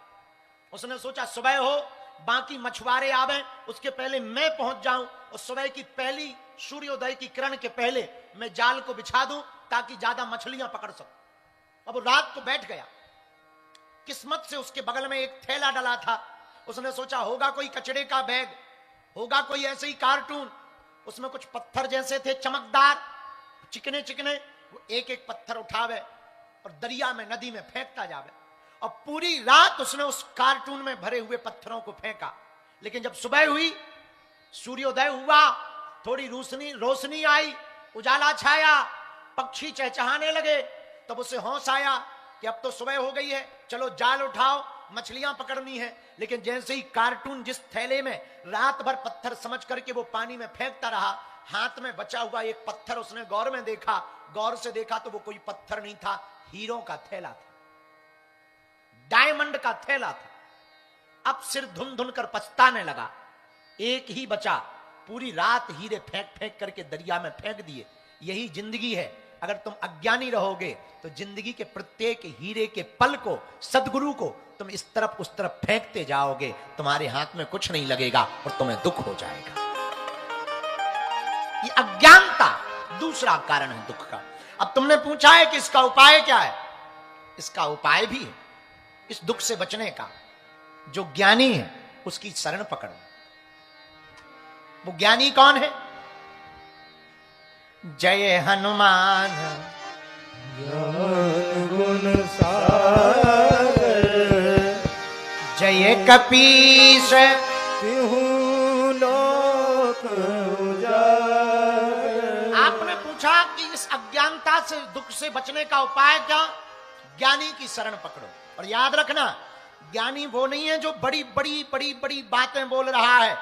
उसने सोचा सुबह हो, बाकी मछुआरे आवे, उसके पहले मैं पहुंच जाऊं, और सुबह की पहली सूर्योदय की किरण के पहले मैं जाल को बिछा दूं ताकि ज्यादा मछलियां पकड़ सकूं। अब रात को बैठ गया। किस्मत से उसके बगल में एक थैला डला था। उसने सोचा होगा कोई कचड़े का बैग, होगा कोई ऐसे ही कार्टून। उसमें कुछ पत्थर जैसे थे, चमकदार, चिकने चिकने। वो एक एक पत्थर उठावे और दरिया में, नदी में फेंकता जावे। और पूरी रात उसने उस कार्टून में भरे हुए पत्थरों को फेंका। लेकिन जब सुबह हुई, सूर्योदय हुआ, थोड़ी रोशनी आई, उजाला छाया, पक्षी चहचहाने लगे, तब उसे होश आया कि अब तो सुबह हो गई है, चलो जाल उठाओ, मछलियां पकड़नी है। लेकिन जैसे ही कार्टून जिस थैले में रात भर पत्थर समझ करके वो पानी में फेंकता रहा, हाथ में बचा हुआ एक पत्थर उसने गौर से देखा तो वो कोई पत्थर नहीं था, हीरो का थैला था, डायमंड का थैला था। अब सिर धुन धुन कर पछताने लगा। एक ही बचा, पूरी रात हीरे फेंक फेंक करके दरिया में फेंक दिए। यही जिंदगी है। अगर तुम अज्ञानी रहोगे तो जिंदगी के प्रत्येक हीरे के पल को, सदगुरु को तुम इस तरफ उस तरफ फेंकते जाओगे, तुम्हारे हाथ में कुछ नहीं लगेगा और तुम्हें दुख हो जाएगा। ये अज्ञानता दूसरा कारण है दुख का। अब तुमने पूछा है कि इसका उपाय क्या है। इसका उपाय भी है इस दुख से बचने का। जो ज्ञानी है उसकी शरण पकड़ो। वो ज्ञानी कौन है? जय हनुमान ज्ञान गुण सागर, जय कपीस तिहु लोक उजागर। आपने पूछा कि इस अज्ञानता से, दुख से बचने का उपाय क्या? ज्ञानी की शरण पकड़ो। और याद रखना, ज्ञानी वो नहीं है जो बड़ी बड़ी बड़ी बड़ी बातें बोल रहा है।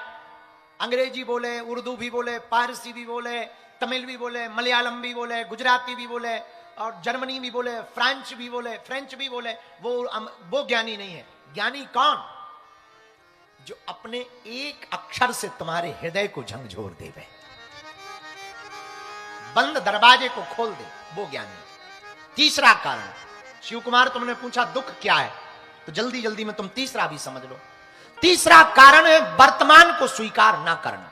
अंग्रेजी बोले, उर्दू भी बोले, पारसी भी बोले, तमिल भी बोले, मलयालम भी बोले, गुजराती भी बोले, और जर्मनी भी बोले, फ्रेंच भी बोले, फ्रेंच भी बोले, वो ज्ञानी नहीं है। ज्ञानी कौन? जो अपने एक अक्षर से तुम्हारे हृदय को झंझोर देवे, बंद दरवाजे को खोल दे, वो ज्ञानी। तीसरा कारण, शिव कुमार तुमने पूछा दुख क्या है, तो जल्दी जल्दी में तुम तीसरा भी समझ लो। तीसरा कारण है वर्तमान को स्वीकार ना करना।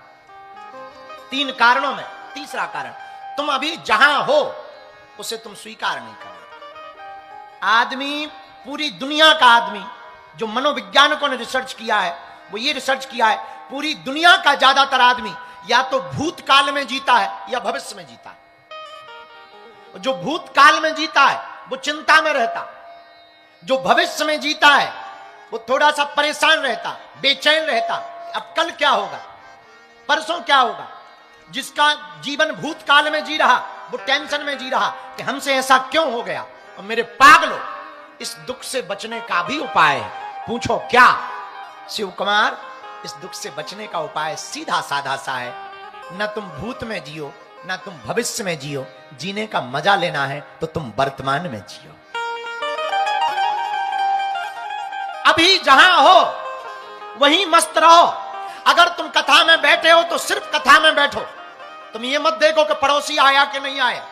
3 कारणों में तीसरा कारण, तुम अभी जहां हो उसे तुम स्वीकार नहीं कर। आदमी, पूरी दुनिया का आदमी, जो मनोविज्ञानिकों ने रिसर्च किया है, वो ये रिसर्च किया है, पूरी दुनिया का ज्यादातर आदमी या तो भूतकाल में जीता है या भविष्य में जीता है। जो भूतकाल में जीता है वो चिंता में रहता, जो भविष्य में जीता है वो थोड़ा सा परेशान रहता, बेचैन रहता। अब कल क्या होगा, परसों क्या होगा। जिसका जीवन भूतकाल में जी रहा वो टेंशन में जी रहा कि हमसे ऐसा क्यों हो गया। और मेरे पागलों, इस दुख से बचने का भी उपाय है। पूछो क्या? शिव कुमार, इस दुख से बचने का उपाय सीधा साधा सा है। न तुम भूत में जियो, न तुम भविष्य में जियो। जीने का मजा लेना है तो तुम वर्तमान में जियो। अभी जहां हो वहीं मस्त रहो। अगर तुम कथा में बैठे हो तो सिर्फ कथा में बैठो। तुम ये मत देखो कि पड़ोसी आया कि नहीं आया,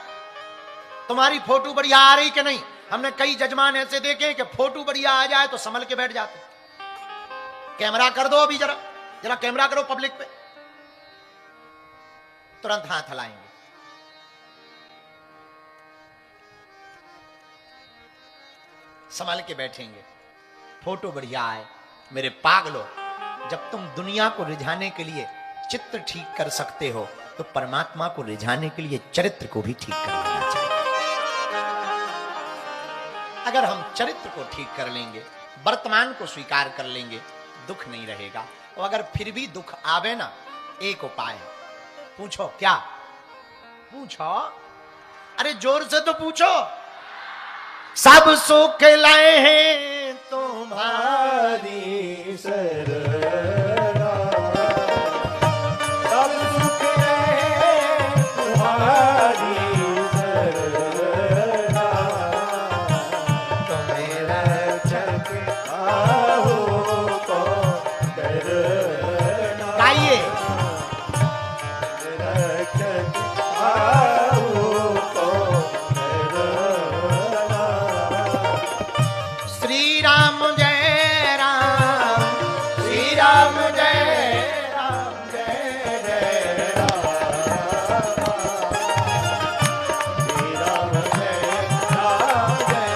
तुम्हारी फोटो बढ़िया आ रही कि नहीं। हमने कई जजमान ऐसे देखे कि फोटो बढ़िया आ जाए तो संभल के बैठ जाते। कैमरा कर दो, अभी जरा जरा कैमरा करो पब्लिक पे, तुरंत हाथ हिलाएंगे। संभल के बैठेंगे, फोटो बढ़िया आए। मेरे पागलों, जब तुम दुनिया को रिझाने के लिए चित्र ठीक कर सकते हो तो परमात्मा को रिझाने के लिए चरित्र को भी ठीक कर लेना चाहिए। अगर हम चरित्र को ठीक कर लेंगे, वर्तमान को स्वीकार कर लेंगे, दुख नहीं रहेगा। और अगर फिर भी दुख आवे ना, एक उपाय है। पूछो क्या? पूछो, अरे जोर से तो पूछो। सब सुख लाए हैं तुम्हारी शरणा, सब सुख है तुम्हारी शरणा। तुम्हें रक्षक आहो को डरना, गाइए। रक्षक आहो को डरना। श्री राम जय राम, श्री राम जय राम, जय जय राम, श्री राम जय राम, जय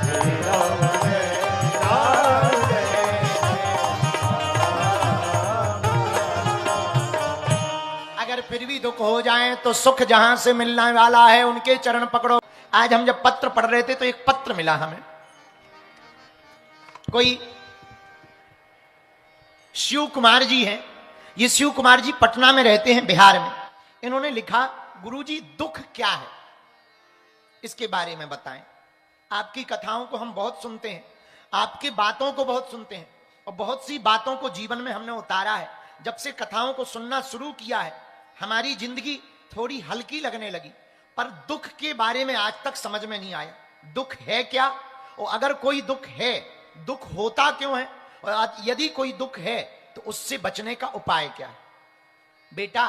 श्री राम जय राम, अगर फिर भी दुख हो जाए तो सुख जहां से मिलने वाला है उनके चरण पकड़ो। आज हम जब पत्र पढ़ रहे थे तो एक पत्र मिला हमें। कोई शिव कुमार जी हैं, ये शिव कुमार जी पटना में रहते हैं, बिहार में। इन्होंने लिखा, गुरुजी दुख क्या है इसके बारे में बताएं। आपकी कथाओं को हम बहुत सुनते हैं, आपकी बातों को बहुत सुनते हैं, और बहुत सी बातों को जीवन में हमने उतारा है। जब से कथाओं को सुनना शुरू किया है, हमारी जिंदगी थोड़ी हल्की लगने लगी। पर दुख के बारे में आज तक समझ में नहीं आया, दुख है क्या, और अगर कोई दुख है, दुख होता क्यों है, और आज यदि कोई दुख है तो उससे बचने का उपाय क्या है? बेटा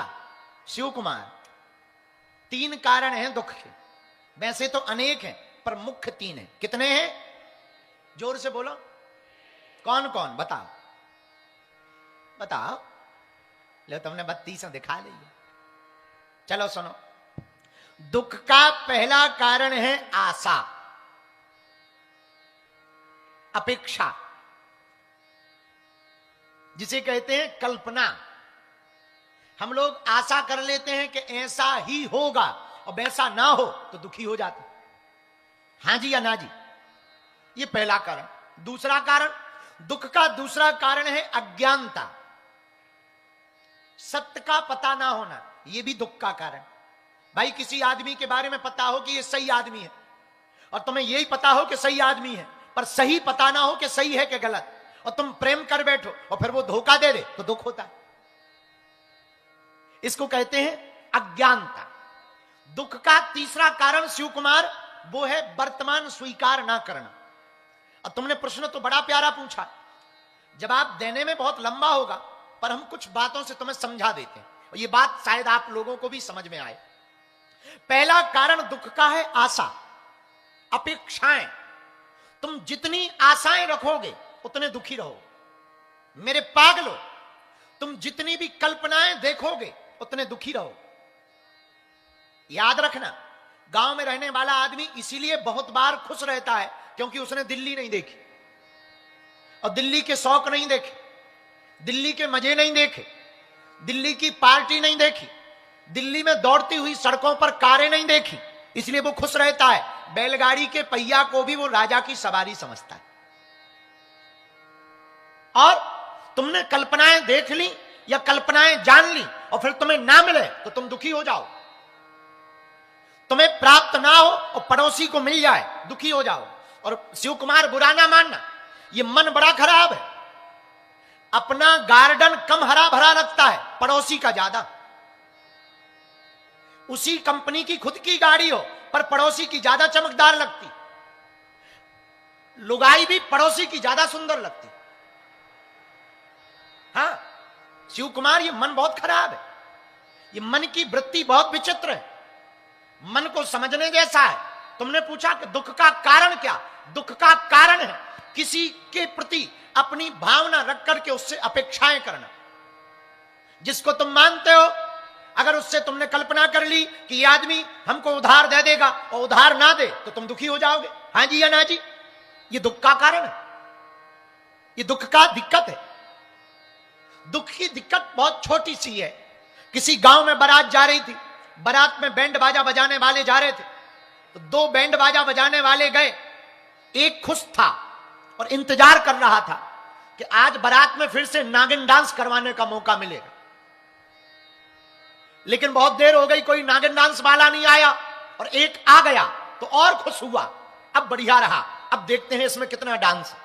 शिव कुमार, 3 कारण हैं दुख के। वैसे तो अनेक हैं पर मुख्य 3 हैं। कितने हैं? जोर से बोलो, कौन कौन? बताओ बताओ। लो तुमने 32 दिखा ली। चलो सुनो, दुख का पहला कारण है आशा, अपेक्षा, जिसे कहते हैं कल्पना। हम लोग आशा कर लेते हैं कि ऐसा ही होगा और वैसा ना हो तो दुखी हो जाते। हां जी या ना जी? ये पहला कारण। दूसरा कारण, दुख का दूसरा कारण है अज्ञानता, सत्य का पता ना होना। यह भी दुख का कारण। भाई किसी आदमी के बारे में पता हो कि यह सही आदमी है और तुम्हें यही पता हो कि सही आदमी है, पर सही पता ना हो कि सही है कि गलत, और तुम प्रेम कर बैठो और फिर वो धोखा दे दे तो दुख होता है। इसको कहते हैं अज्ञानता। दुख का तीसरा कारण शिव कुमार, वो है वर्तमान स्वीकार ना करना। और तुमने प्रश्न तो बड़ा प्यारा पूछा, जवाब देने में बहुत लंबा होगा पर हम कुछ बातों से तुम्हें समझा देते हैं और ये बात शायद आप लोगों को भी समझ में आए। पहला कारण दुख का है आशा, अपेक्षाएं। तुम जितनी आशाएं रखोगे उतने दुखी रहोगे। मेरे पागलो, तुम जितनी भी कल्पनाएं देखोगे उतने दुखी रहो। याद रखना, गांव में रहने वाला आदमी इसीलिए बहुत बार खुश रहता है क्योंकि उसने दिल्ली नहीं देखी और दिल्ली के शौक नहीं देखे, दिल्ली के मजे नहीं देखे, दिल्ली की पार्टी नहीं देखी, दिल्ली में दौड़ती हुई सड़कों पर कारें नहीं देखी, इसलिए वो खुश रहता है। बैलगाड़ी के पहिया को भी वो राजा की सवारी समझता है। और तुमने कल्पनाएं देख ली या कल्पनाएं जान ली और फिर तुम्हें ना मिले तो तुम दुखी हो जाओ। तुम्हें प्राप्त ना हो और पड़ोसी को मिल जाए, दुखी हो जाओ। और शिव कुमार बुरा ना मानना, ये मन बड़ा खराब है। अपना गार्डन कम हरा भरा लगता है, पड़ोसी का ज्यादा। उसी कंपनी की खुद की गाड़ी हो पर पड़ोसी की ज्यादा चमकदार लगती, लुगाई भी पड़ोसी की ज्यादा सुंदर लगती। हाँ शिव कुमार, ये मन बहुत खराब है। ये मन की वृत्ति बहुत विचित्र है, मन को समझने जैसा है। तुमने पूछा कि दुख का कारण क्या? दुख का कारण है किसी के प्रति अपनी भावना रख करके उससे अपेक्षाएं करना। जिसको तुम मानते हो, अगर उससे तुमने कल्पना कर ली कि यह आदमी हमको उधार दे देगा और उधार ना दे तो तुम दुखी हो जाओगे। हां जी या ना जी? ये दुख का कारण है, ये दुख का दिक्कत है। दुख की दिक्कत बहुत छोटी सी है। किसी गांव में बारात जा रही थी, बारात में बैंड बाजा बजाने वाले जा रहे थे, तो 2 बैंड बाजा बजाने वाले गए। एक खुश था और इंतजार कर रहा था कि आज बारात में फिर से नागिन डांस करवाने का मौका मिलेगा। लेकिन बहुत देर हो गई, कोई नागिन डांस वाला नहीं आया, और एक आ गया तो और खुश हुआ। अब बढ़िया रहा, अब देखते हैं इसमें कितना डांस है,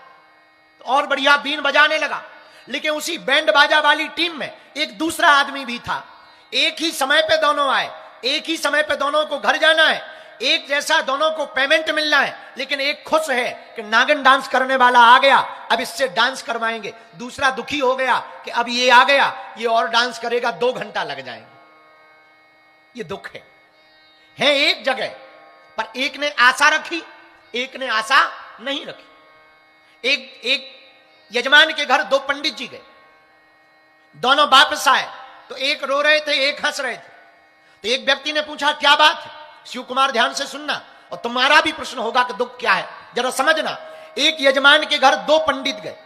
तो और बढ़िया बीन बजाने लगा। लेकिन उसी बैंड बाजा वाली टीम में एक दूसरा आदमी भी था। एक ही समय पे दोनों आए, एक ही समय पे दोनों को घर जाना है, एक जैसा दोनों को पेमेंट मिलना है। लेकिन एक खुश है कि नागिन डांस करने वाला आ गया, अब इससे डांस करवाएंगे। दूसरा दुखी हो गया कि अब ये आ गया, ये और डांस करेगा, 2 घंटा लग जाएंगे। ये दुख है एक जगह, पर एक ने आशा रखी, एक ने आशा नहीं रखी। एक यजमान के घर 2 पंडित जी गए, दोनों वापस आए तो एक रो रहे थे, एक हंस रहे थे। तो एक व्यक्ति ने पूछा क्या बात है? शिव कुमार ध्यान से सुनना और तुम्हारा भी प्रश्न होगा कि दुख क्या है, जरा समझना। एक यजमान के घर 2 पंडित गए,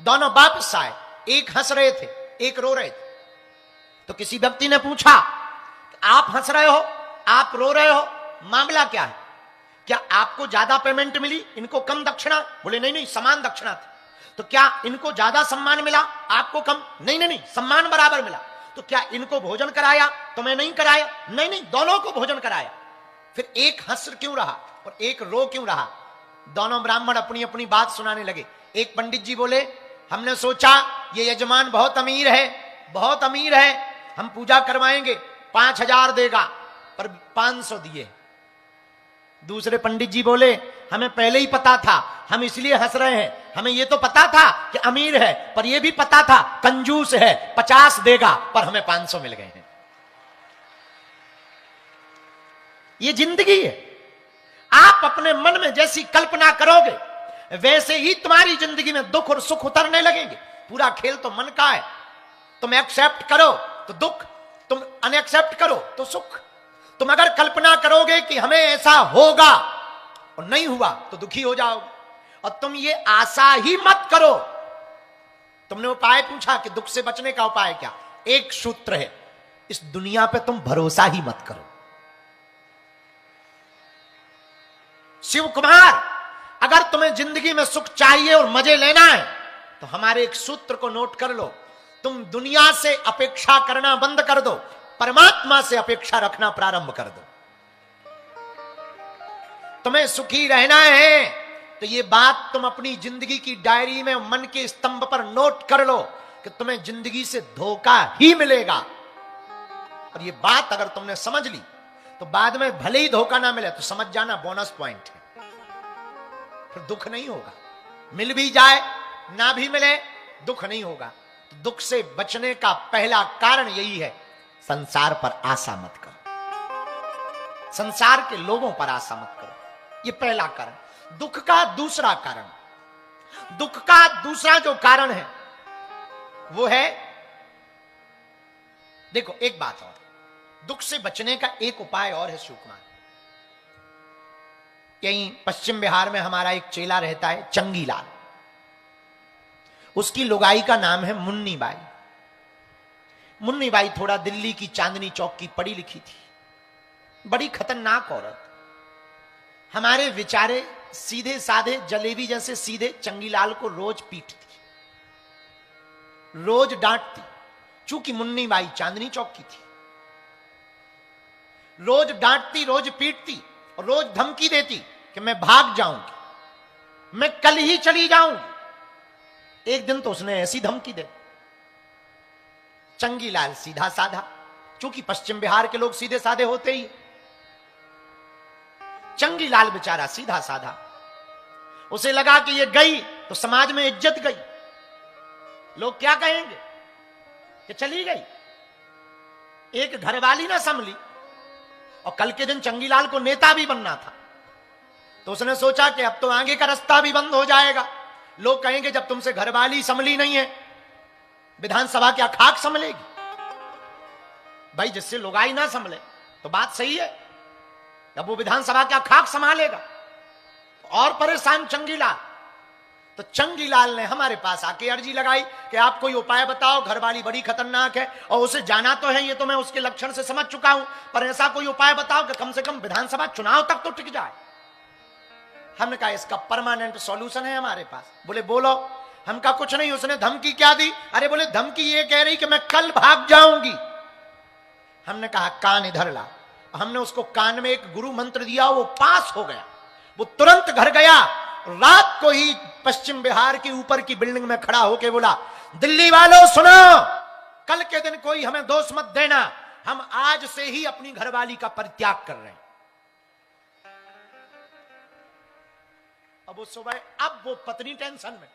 दोनों वापस आए, एक हंस रहे थे, एक रो रहे थे। तो किसी व्यक्ति ने पूछा आप हंस रहे हो, आप रो रहे हो, मामला क्या है? क्या आपको ज्यादा पेमेंट मिली, इनको कम दक्षिणा? बोले नहीं नहीं, समान दक्षिणा थी। तो क्या इनको ज्यादा सम्मान मिला, आपको कम? नहीं नहीं, सम्मान बराबर मिला। तो क्या इनको भोजन कराया, तुम्हें नहीं कराया? नहीं नहीं, दोनों को भोजन कराया। फिर एक हंस क्यों रहा और एक रो क्यों रहा? दोनों ब्राह्मण अपनी अपनी बात सुनाने लगे। एक पंडित जी बोले हमने सोचा ये यजमान बहुत अमीर है, बहुत अमीर है, हम पूजा करवाएंगे, 5000 देगा, पर 500 दिए। दूसरे पंडित जी बोले, हमें पहले ही पता था, हम इसलिए हंस रहे हैं। हमें यह तो पता था कि अमीर है, पर यह भी पता था कंजूस है, 50 देगा, पर हमें 500 मिल गए हैं। ये जिंदगी है। आप अपने मन में जैसी कल्पना करोगे, वैसे ही तुम्हारी जिंदगी में दुख और सुख उतरने लगेंगे। पूरा खेल तो मन का है। तुम एक्सेप्ट करो तो दुख, तुम अनएक्सेप्ट करो तो सुख। तुम अगर कल्पना करोगे कि हमें ऐसा होगा और नहीं हुआ तो दुखी हो जाओगे। और तुम ये आशा ही मत करो। तुमने उपाय पूछा कि दुख से बचने का उपाय क्या? एक सूत्र है, इस दुनिया पे तुम भरोसा ही मत करो। शिव कुमार, अगर तुम्हें जिंदगी में सुख चाहिए और मजे लेना है तो हमारे एक सूत्र को नोट कर लो। तुम दुनिया से अपेक्षा करना बंद कर दो, परमात्मा से अपेक्षा रखना प्रारंभ कर दो। तुम्हें सुखी रहना है तो यह बात तुम अपनी जिंदगी की डायरी में, मन के स्तंभ पर नोट कर लो कि तुम्हें जिंदगी से धोखा ही मिलेगा। और यह बात अगर तुमने समझ ली तो बाद में भले ही धोखा ना मिले तो समझ जाना बोनस पॉइंट है, फिर दुख नहीं होगा। मिल भी जाए ना भी मिले दुख नहीं होगा। तो दुख से बचने का पहला कारण यही है, संसार पर आशा मत करो, संसार के लोगों पर आशा मत करो। यह पहला कारण। दुख का दूसरा कारण, दुख का दूसरा जो कारण है वो है, देखो एक बात और, दुख से बचने का एक उपाय और है शिव कुमार। यहीं पश्चिम बिहार में हमारा एक चेला रहता है, चंगीलाल। उसकी लुगाई का नाम है मुन्नी बाई। मुन्नी बाई थोड़ा दिल्ली की चांदनी चौक की पढ़ी लिखी थी, बड़ी खतरनाक औरत। हमारे विचारे सीधे साधे जलेबी जैसे सीधे चंगीलाल को रोज पीटती, रोज डांटती। चूंकि मुन्नी बाई चांदनी चौक की थी, रोज डांटती, रोज पीटती और रोज धमकी देती कि मैं भाग जाऊंगी, मैं कल ही चली जाऊंगी। एक दिन तो उसने ऐसी धमकी दे। चंगीलाल सीधा साधा, चूंकि पश्चिम बिहार के लोग सीधे साधे होते ही, चंगीलाल बेचारा सीधा साधा। उसे लगा कि ये गई तो समाज में इज्जत गई, लोग क्या कहेंगे कि चली गई। एक घरवाली ना संभली, और कल के दिन चंगीलाल को नेता भी बनना था। तो उसने सोचा कि अब तो आगे का रास्ता भी बंद हो जाएगा। लोग कहेंगे जब तुमसे घरवाली संभली नहीं है, विधानसभा क्या खाक संभलेगी? भाई जिससे लुगाई ना संभले तो बात सही है, अब वो विधानसभा क्या खाक संभालेगा? और परेशान चंगीलाल। तो चंगीलाल ने हमारे पास आके अर्जी लगाई कि आप कोई उपाय बताओ, घरवाली बड़ी खतरनाक है और उसे जाना तो है, ये तो मैं उसके लक्षण से समझ चुका हूं, पर ऐसा कोई उपाय बताओ कि कम से कम विधानसभा चुनाव तक तो टिक जाए। हमने कहा इसका परमानेंट सॉल्यूशन है हमारे पास। बोले बोलो। हम कहा कुछ नहीं। उसने धमकी क्या दी? अरे बोले धमकी ये कह रही कि मैं कल भाग जाऊंगी। हमने कहा कान इधर ला। हमने उसको कान में एक गुरु मंत्र दिया, वो पास हो गया। वो तुरंत घर गया, रात को ही पश्चिम बिहार की ऊपर की बिल्डिंग में खड़ा होकर बोला, दिल्ली वालों सुनो, कल के दिन कोई हमें दोष मत देना, हम आज से ही अपनी घरवाली का परित्याग कर रहे हैं। अब वो सुबह, अब वो पत्नी टेंशन में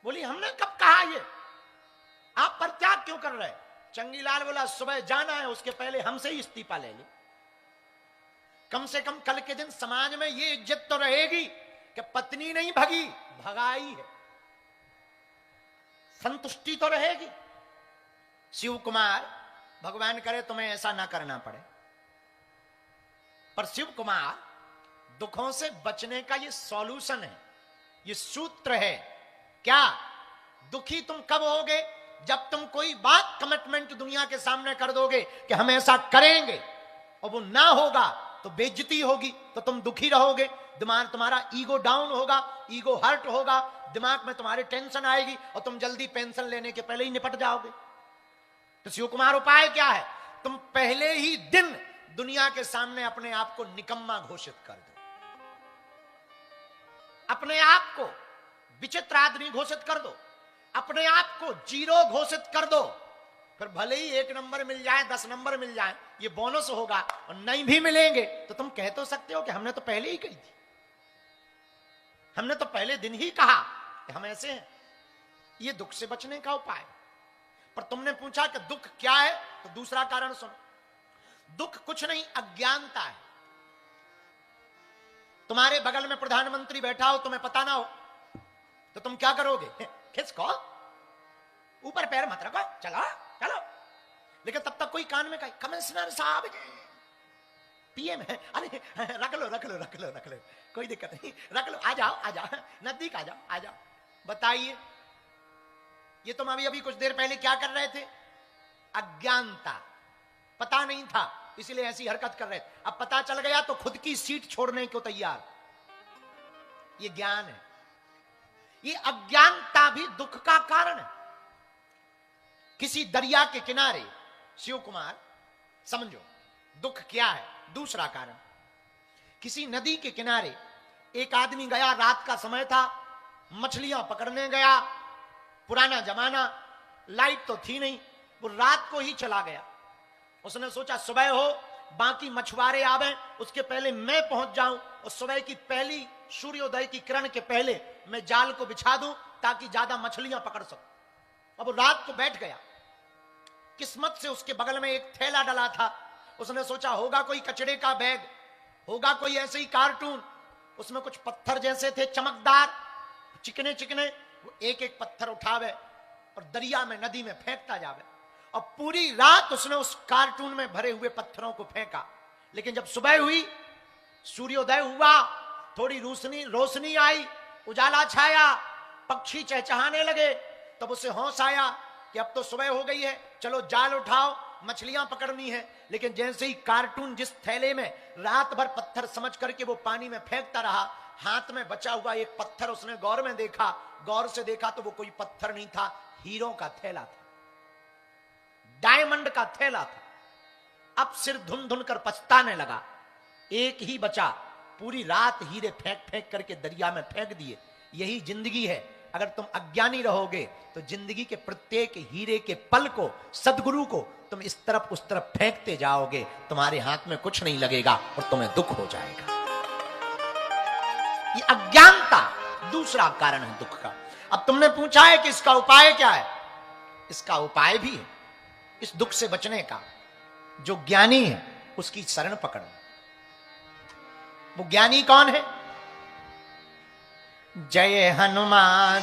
बोली, हमने कब कहा ये, आप परित्याग क्यों कर रहे हैं? चंगीलाल बोला, सुबह जाना है, उसके पहले हमसे ही इस्तीफा ले ली। कम से कम कल के दिन समाज में ये इज्जत तो रहेगी कि पत्नी नहीं भगी, भगाई है, संतुष्टि तो रहेगी। शिव कुमार, भगवान करे तुम्हें ऐसा ना करना पड़े, पर शिव कुमार दुखों से बचने का ये सॉल्यूशन है, ये सूत्र है। क्या? दुखी तुम कब होगे? जब तुम कोई बात कमिटमेंट दुनिया के सामने कर दोगे कि हम ऐसा करेंगे और वो ना होगा तो बेइज्जती होगी, तो तुम दुखी रहोगे, दिमाग तुम्हारा ईगो डाउन होगा, ईगो हर्ट होगा, दिमाग में तुम्हारे टेंशन आएगी और तुम जल्दी पेंशन लेने के पहले ही निपट जाओगे। तो शिव कुमार उपाय क्या है? तुम पहले ही दिन दुनिया के सामने अपने आप को निकम्मा घोषित कर दो, अपने आप को विचित्र आदमी घोषित कर दो, अपने आप को जीरो घोषित कर दो। फिर भले ही 1 नंबर मिल जाए, 10 नंबर मिल जाए, ये बोनस होगा, और नहीं भी मिलेंगे तो तुम कह तो सकते हो कि हमने तो पहले ही कही थी, हमने तो पहले दिन ही कहा कि हम ऐसे हैं। ये दुख से बचने का उपाय। पर तुमने पूछा कि दुख क्या है, तो दूसरा कारण सुनो। दुख कुछ नहीं, अज्ञानता है। तुम्हारे बगल में प्रधानमंत्री बैठा हो, तुम्हें पता ना हो, तो तुम क्या करोगे? खिसको, ऊपर पैर मत रखो, चलो चलो। लेकिन तब तक कोई कान में कहे, कमिश्नर साहब पीएम है, अरे रख लो रख लो रख लो रख लो, कोई दिक्कत नहीं, रख लो, आ जाओ नजदीक आ जाओ आ जाओ। बताइए, ये तुम अभी अभी कुछ देर पहले क्या कर रहे थे? अज्ञानता, पता नहीं था इसलिए ऐसी हरकत कर रहे थे। अब पता चल गया तो खुद की सीट छोड़ने को तैयार। ये ज्ञान है। ये अज्ञानता भी दुख का कारण है। किसी दरिया के किनारे, शिव कुमार समझो दुख क्या है। दूसरा कारण, किसी नदी के किनारे एक आदमी गया, रात का समय था, मछलियां पकड़ने गया। पुराना जमाना, लाइट तो थी नहीं, वो रात को ही चला गया। उसने सोचा सुबह हो, बाकी मछुआरे आवे, उसके पहले मैं पहुंच जाऊं, और सुबह की पहली सूर्योदय की किरण के पहले मैं जाल को बिछा दूं ताकि ज्यादा मछलियां पकड़ सकूं। अब वो रात को बैठ गया। किस्मत से उसके बगल में एक थैला डला था। उसने सोचा होगा कोई कचड़े का बैग, होगा कोई ऐसे ही कार्टून। उसमें कुछ पत्थर जैसे थे, चमकदार, चिकने चिकने। वो एक एक पत्थर उठावे और दरिया में, नदी में फेंकता जावे। और पूरी रात उसने उस कार्टून में भरे हुए पत्थरों को फेंका। लेकिन जब सुबह हुई, सूर्योदय हुआ, थोड़ी रोशनी आई, उजाला छाया, पक्षी चहचहाने लगे, तब उसे होश आया कि अब तो सुबह हो गई है, चलो जाल उठाओ, मछलियां पकड़नी है। लेकिन जैसे ही कार्टून जिस थैले में रात भर पत्थर समझ करके वो पानी में फेंकता रहा, हाथ में बचा हुआ एक पत्थर उसने गौर में देखा। गौर से देखा तो वो कोई पत्थर नहीं था, हीरों का थैला था, डायमंड का थैला था। अब सिर धुन धुन कर पछताने लगा। एक ही बचा, पूरी रात हीरे फेंक फेंक करके दरिया में फेंक दिए। यही जिंदगी है। अगर तुम अज्ञानी रहोगे तो जिंदगी के प्रत्येक हीरे के पल को, सदगुरु को तुम इस तरफ उस तरफ फेंकते जाओगे, तुम्हारे हाथ में कुछ नहीं लगेगा और तुम्हें दुख हो जाएगा। ये अज्ञानता दूसरा कारण है दुख का। अब तुमने पूछा है कि इसका उपाय क्या है? इसका उपाय भी है इस दुख से बचने का। जो ज्ञानी है उसकी शरण पकड़ो। वो ज्ञानी कौन है? जय हनुमान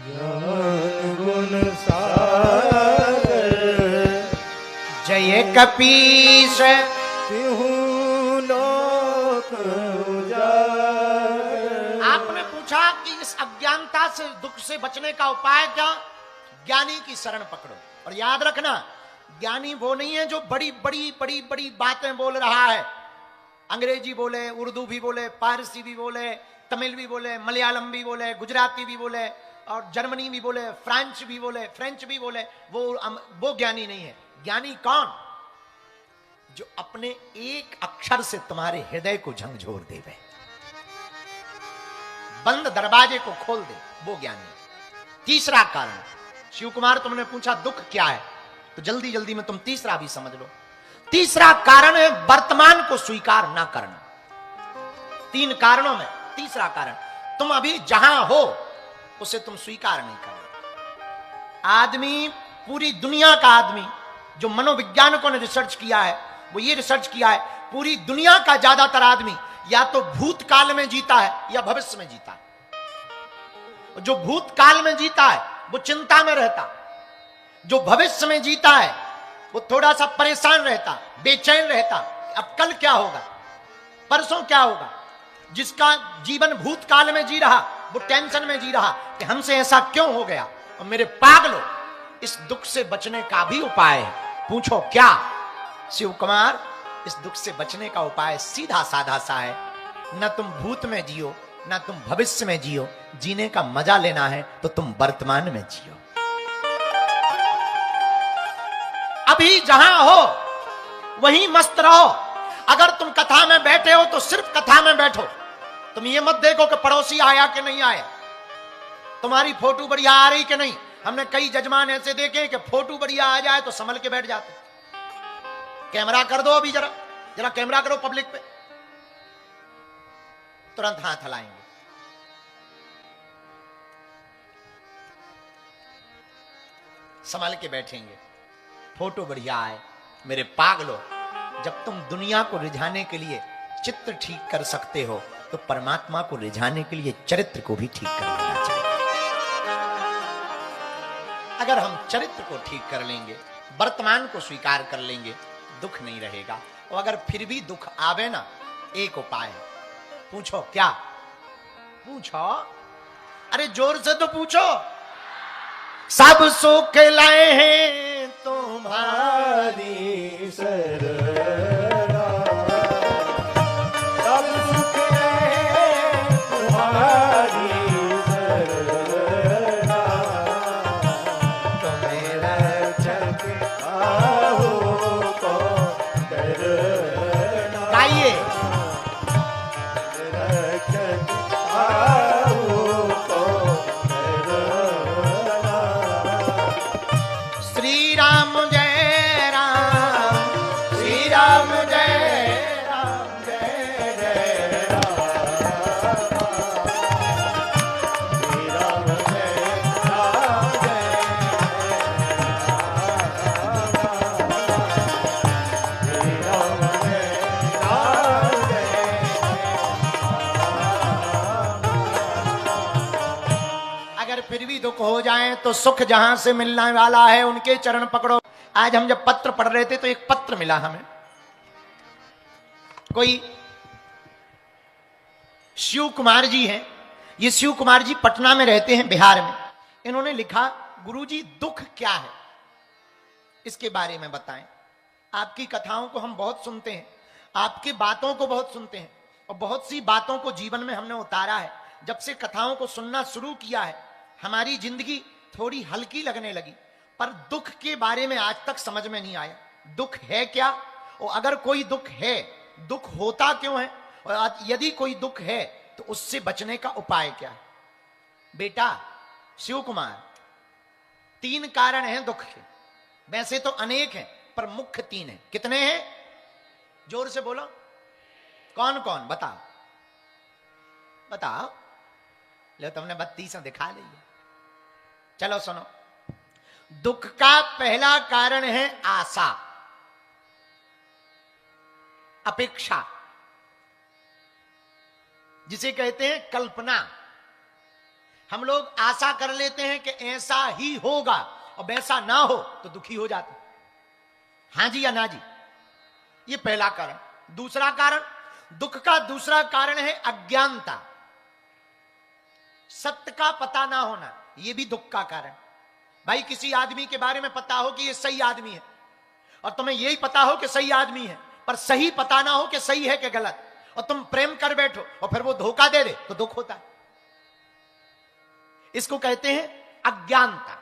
ज्ञान गुण सागर, जय कपीस तिहु लोक उजागर। आपने पूछा कि इस अज्ञानता से, दुख से बचने का उपाय क्या? ज्ञानी की शरण पकड़ो। और याद रखना, ज्ञानी वो नहीं है जो बड़ी बड़ी बड़ी बड़ी बातें बोल रहा है। अंग्रेजी बोले, उर्दू भी बोले, पारसी भी बोले, तमिल भी बोले, मलयालम भी बोले, गुजराती भी बोले, और जर्मनी भी बोले, फ्रेंच भी बोले, वो ज्ञानी नहीं है। ज्ञानी कौन? जो अपने एक अक्षर से तुम्हारे हृदय को झंझोर देवे, बंद दरवाजे को खोल दे, वो ज्ञानी। तीसरा कारण, शिव कुमार तुमने पूछा दुख क्या है, तो जल्दी जल्दी में तुम तीसरा भी समझ लो। तीसरा कारण है वर्तमान को स्वीकार ना करना। 3 कारणों में तीसरा कारण, तुम अभी जहां हो उसे तुम स्वीकार नहीं कर रहे। आदमी, पूरी दुनिया का आदमी, जो मनोवैज्ञानिकों ने रिसर्च किया है, वो ये रिसर्च किया है, पूरी दुनिया का ज्यादातर आदमी या तो भूतकाल में जीता है या भविष्य में जीता है। जो भूतकाल में जीता है वो चिंता में रहता, जो भविष्य में जीता है वो थोड़ा सा परेशान रहता, बेचैन रहता। अब कल क्या होगा, परसों क्या होगा। जिसका जीवन भूतकाल में जी रहा वो टेंशन में जी रहा कि हमसे ऐसा क्यों हो गया। और मेरे पागलों, इस दुख से बचने का भी उपाय है। पूछो क्या? शिव कुमार, इस दुख से बचने का उपाय सीधा साधा सा है। न तुम भूत में जियो, न तुम भविष्य में जियो। जीने का मजा लेना है तो तुम वर्तमान में जियो। अभी जहां हो वहीं मस्त रहो। अगर तुम कथा में बैठे हो तो सिर्फ कथा में बैठो। तुम ये मत देखो कि पड़ोसी आया कि नहीं आया, तुम्हारी फोटो बढ़िया आ रही कि नहीं। हमने कई जजमान ऐसे देखे कि फोटो बढ़िया आ जाए तो संभल के बैठ जाते। कैमरा कर दो अभी, जरा जरा कैमरा करो पब्लिक पे, तुरंत हाथ हिलाएंगे। संभल के बैठेंगे, फोटो बढ़िया आए। मेरे पागलो, जब तुम दुनिया को रिझाने के लिए चित्र ठीक कर सकते हो तो परमात्मा को रिझाने के लिए चरित्र को भी ठीक कर लेना चाहिए। अगर हम चरित्र को ठीक कर लेंगे, वर्तमान को स्वीकार कर लेंगे, दुख नहीं रहेगा। और अगर फिर भी दुख आवे ना, एक उपाय है। पूछो क्या? पूछो, अरे जोर से तो पूछो। सब सुख लाए हैं तुम्हारी शरणा, सब सुख है तुम्हारी शरणा, तुम्हें रक्षक आहो को डरना। गाइए, रक्षक आहो को डरना। श्री राम जय राम, श्री राम जय राम, जय जय राम, श्री राम जय राम, जय श्री राम जय राम, जय। अगर फिर भी दुख हो जाए तो सुख जहां से मिलने वाला है उनके चरण पकड़ो। आज हम जब पत्र पढ़ रहे थे तो एक पत्र मिला हमें, कोई शिव कुमार जी हैं। ये शिव कुमार जी पटना में रहते हैं, बिहार में। इन्होंने लिखा, गुरुजी दुख क्या है इसके बारे में बताएं। आपकी कथाओं को हम बहुत सुनते हैं, आपकी बातों को बहुत सुनते हैं, और बहुत सी बातों को जीवन में हमने उतारा है। जब से कथाओं को सुनना शुरू किया है, हमारी जिंदगी थोड़ी हल्की लगने लगी। पर दुख के बारे में आज तक समझ में नहीं आया, दुख है क्या, और अगर कोई दुख है, दुख होता क्यों है, और यदि कोई दुख है तो उससे बचने का उपाय क्या है। बेटा शिव कुमार, 3 कारण हैं दुख के। वैसे तो अनेक हैं, पर मुख्य 3 हैं। कितने हैं? जोर से बोलो, कौन कौन? बताओ बताओ। लो, तुमने 32 दिखा ली। चलो सुनो। दुख का पहला कारण है आशा, अपेक्षा, जिसे कहते हैं कल्पना। हम लोग आशा कर लेते हैं कि ऐसा ही होगा, और वैसा ना हो तो दुखी हो जाते। हां जी या ना जी? ये पहला कारण। दूसरा कारण, दुख का दूसरा कारण है अज्ञानता, सत्य का पता ना होना। यह भी दुख का कारण। भाई, किसी आदमी के बारे में पता हो कि यह सही आदमी है, और तुम्हें यही पता हो कि सही आदमी है, पर सही पता ना हो कि सही है कि गलत, और तुम प्रेम कर बैठो और फिर वो धोखा दे दे, तो दुख होता है। इसको कहते हैं अज्ञानता।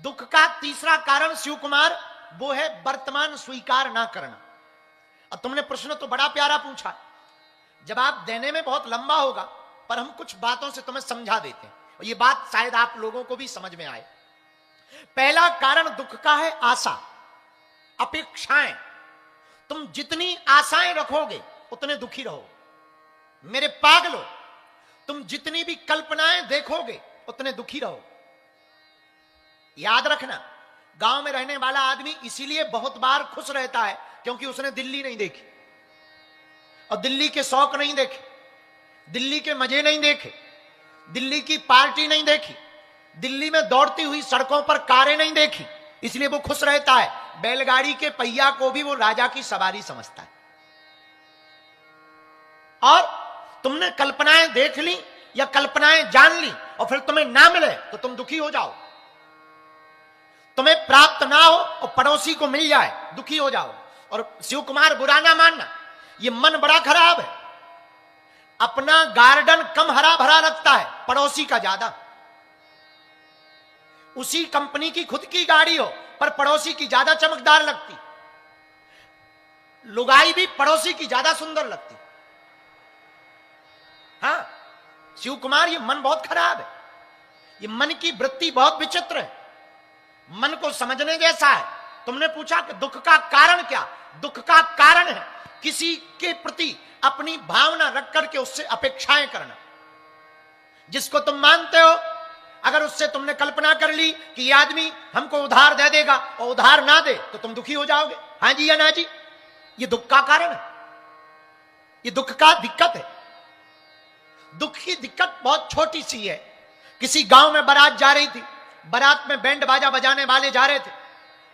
दुख का तीसरा कारण शिव कुमार, वो है वर्तमान स्वीकार ना करना। और तुमने प्रश्न तो बड़ा प्यारा पूछा, जवाब देने में बहुत लंबा होगा, पर हम कुछ बातों से तुम्हें समझा देते हैं, और ये बात शायद आप लोगों को भी समझ में आए। पहला कारण दुख का है आशा, अपेक्षाएं। तुम जितनी आशाएं रखोगे उतने दुखी रहोगे। मेरे पागलो, तुम जितनी भी कल्पनाएं देखोगे उतने दुखी रहो। याद रखना, गांव में रहने वाला आदमी इसीलिए बहुत बार खुश रहता है क्योंकि उसने दिल्ली नहीं देखी, और दिल्ली के शौक नहीं देखे, दिल्ली के मजे नहीं देखे, दिल्ली की पार्टी नहीं देखी, दिल्ली में दौड़ती हुई सड़कों पर कारें नहीं देखी, इसलिए वो खुश रहता है। बैलगाड़ी के पहिया को भी वो राजा की सवारी समझता है। और तुमने कल्पनाएं देख ली या कल्पनाएं जान ली और फिर तुम्हें ना मिले तो तुम दुखी हो जाओ। तुम्हें प्राप्त ना हो और पड़ोसी को मिल जाए, दुखी हो जाओ। और शिव कुमार, बुरा ना मानना, ये मन बड़ा खराब है। अपना गार्डन कम हरा भरा रखता है, पड़ोसी का ज्यादा। उसी कंपनी की खुद की गाड़ी हो पर पड़ोसी की ज्यादा चमकदार लगती, लुगाई भी पड़ोसी की ज्यादा सुंदर लगती। हाँ शिव कुमार, ये मन बहुत खराब है। ये मन की वृत्ति बहुत विचित्र है, मन को समझने जैसा है। तुमने पूछा कि दुख का कारण क्या? दुख का कारण है किसी के प्रति अपनी भावना रख करके उससे अपेक्षाएं करना। जिसको तुम मानते हो, अगर उससे तुमने कल्पना कर ली कि ये आदमी हमको उधार दे देगा और उधार ना दे तो तुम दुखी हो जाओगे। हां जी या ना जी? ये दुख का कारण है, ये दुख का दिक्कत है। दुख की दिक्कत बहुत छोटी सी है। किसी गांव में बारात जा रही थी, बारात में बैंड बाजा बजाने वाले जा रहे थे,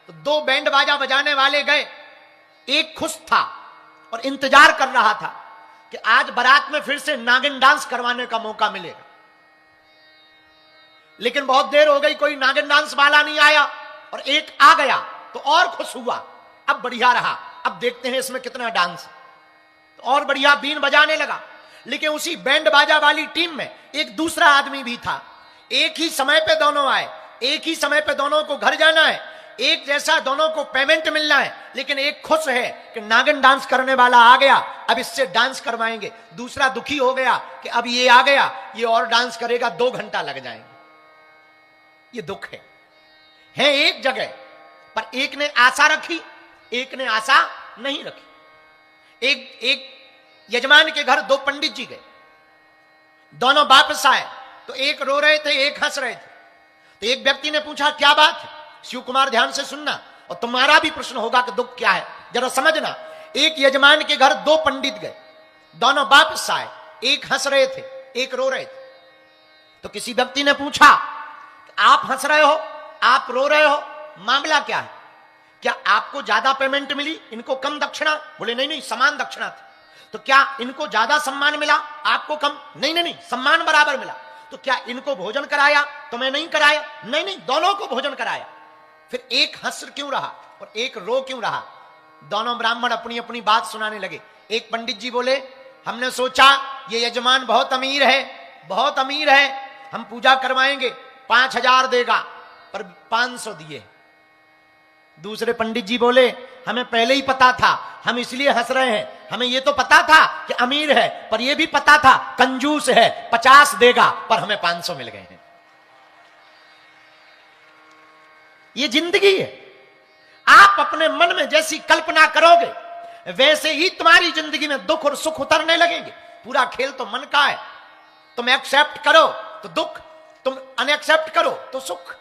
तो दो बैंड बाजा बजाने वाले गए। एक खुश था और इंतजार कर रहा था कि आज बारात में फिर से नागिन डांस करवाने का मौका मिलेगा। लेकिन बहुत देर हो गई, कोई नागिन डांस वाला नहीं आया, और एक आ गया तो और खुश हुआ। अब बढ़िया रहा, अब देखते हैं इसमें कितना डांस। तो और बढ़िया बीन बजाने लगा। लेकिन उसी बैंड बाजा वाली टीम में एक दूसरा आदमी भी था। एक ही समय पे दोनों आए, एक ही समय पे दोनों को घर जाना है, एक जैसा दोनों को पेमेंट मिलना है। लेकिन एक खुश है कि नागिन डांस करने वाला आ गया, अब इससे डांस करवाएंगे। दूसरा दुखी हो गया कि अब ये आ गया, ये और डांस करेगा, 2 घंटा लग जाएंगे। ये दुख है एक जगह पर। एक ने आशा रखी, एक ने आशा नहीं रखी। एक यजमान के घर 2 पंडित जी गए, दोनों वापस आए तो एक रो रहे थे, एक हंस रहे थे। तो एक व्यक्ति ने पूछा क्या बात है? शिव कुमार ध्यान से सुनना, और तुम्हारा भी प्रश्न होगा कि दुख क्या है, जरा समझना। एक यजमान के घर 2 पंडित गए, दोनों वापस आए, एक हंस रहे थे, एक रो रहे थे। तो किसी व्यक्ति ने पूछा आप हंस रहे हो, आप रो रहे हो, मामला क्या है? क्या आपको ज्यादा पेमेंट मिली, इनको कम दक्षिणा? बोले नहीं नहीं, समान दक्षिणा थी। तो क्या इनको ज्यादा सम्मान मिला, आपको कम? नहीं नहीं नहीं, सम्मान बराबर मिला। तो क्या इनको भोजन कराया, तुम्हें नहीं कराया? नहीं नहीं, दोनों को भोजन कराया। फिर एक हंस क्यों रहा और एक रो क्यों रहा? दोनों ब्राह्मण अपनी अपनी बात सुनाने लगे। एक पंडित जी बोले हमने सोचा ये यजमान बहुत अमीर है, बहुत अमीर है, हम पूजा करवाएंगे, 5000 देगा, पर 500 दिए। दूसरे पंडित जी बोले हमें पहले ही पता था, हम इसलिए हंस रहे हैं, हमें यह तो पता था कि अमीर है, पर यह भी पता था कंजूस है, 50 देगा, पर हमें 500 मिल गए हैं। ये जिंदगी है। आप अपने मन में जैसी कल्पना करोगे वैसे ही तुम्हारी जिंदगी में दुख और सुख उतरने लगेंगे। पूरा खेल तो मन का है। तुम एक्सेप्ट करो तो दुख, तुम अनएक्सेप्ट करो तो सुख।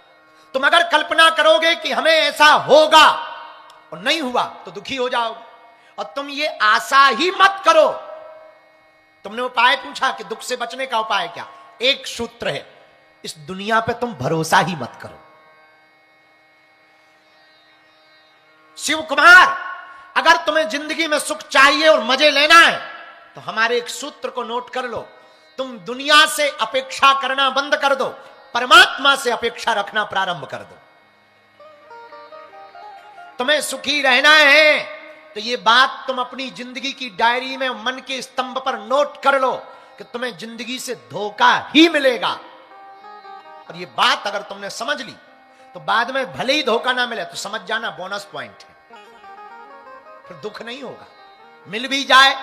तुम अगर कल्पना करोगे कि हमें ऐसा होगा और नहीं हुआ तो दुखी हो जाओगे, और तुम ये आशा ही मत करो। तुमने उपाय पूछा कि दुख से बचने का उपाय क्या? एक सूत्र है, इस दुनिया पे तुम भरोसा ही मत करो। शिव कुमार, अगर तुम्हें जिंदगी में सुख चाहिए और मजे लेना है तो हमारे एक सूत्र को नोट कर लो। तुम दुनिया से अपेक्षा करना बंद कर दो, परमात्मा से अपेक्षा रखना प्रारंभ कर दो। तुम्हें सुखी रहना है तो यह बात तुम अपनी जिंदगी की डायरी में, मन के स्तंभ पर नोट कर लो कि तुम्हें जिंदगी से धोखा ही मिलेगा। और यह बात अगर तुमने समझ ली तो बाद में भले ही धोखा ना मिले तो समझ जाना बोनस पॉइंट है, फिर दुख नहीं होगा। मिल भी जाए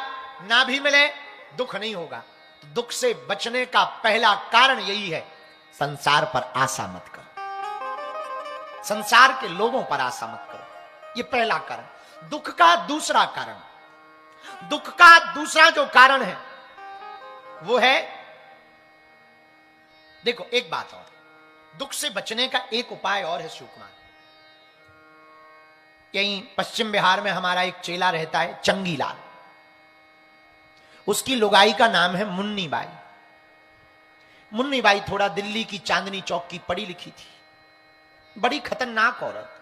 ना भी मिले दुख नहीं होगा। तो दुख से बचने का पहला कारण यही है, संसार पर आशा मत करो, संसार के लोगों पर आशा मत करो। यह पहला कारण। दुख का दूसरा कारण, दुख का दूसरा जो कारण है वो है, देखो एक बात और, दुख से बचने का एक उपाय और है शिव कुमार। यहीं पश्चिम बिहार में हमारा एक चेला रहता है चंगीलाल, उसकी लुगाई का नाम है मुन्नी बाई। मुन्नी बाई थोड़ा दिल्ली की चांदनी चौक की पढ़ी लिखी थी, बड़ी खतरनाक औरत।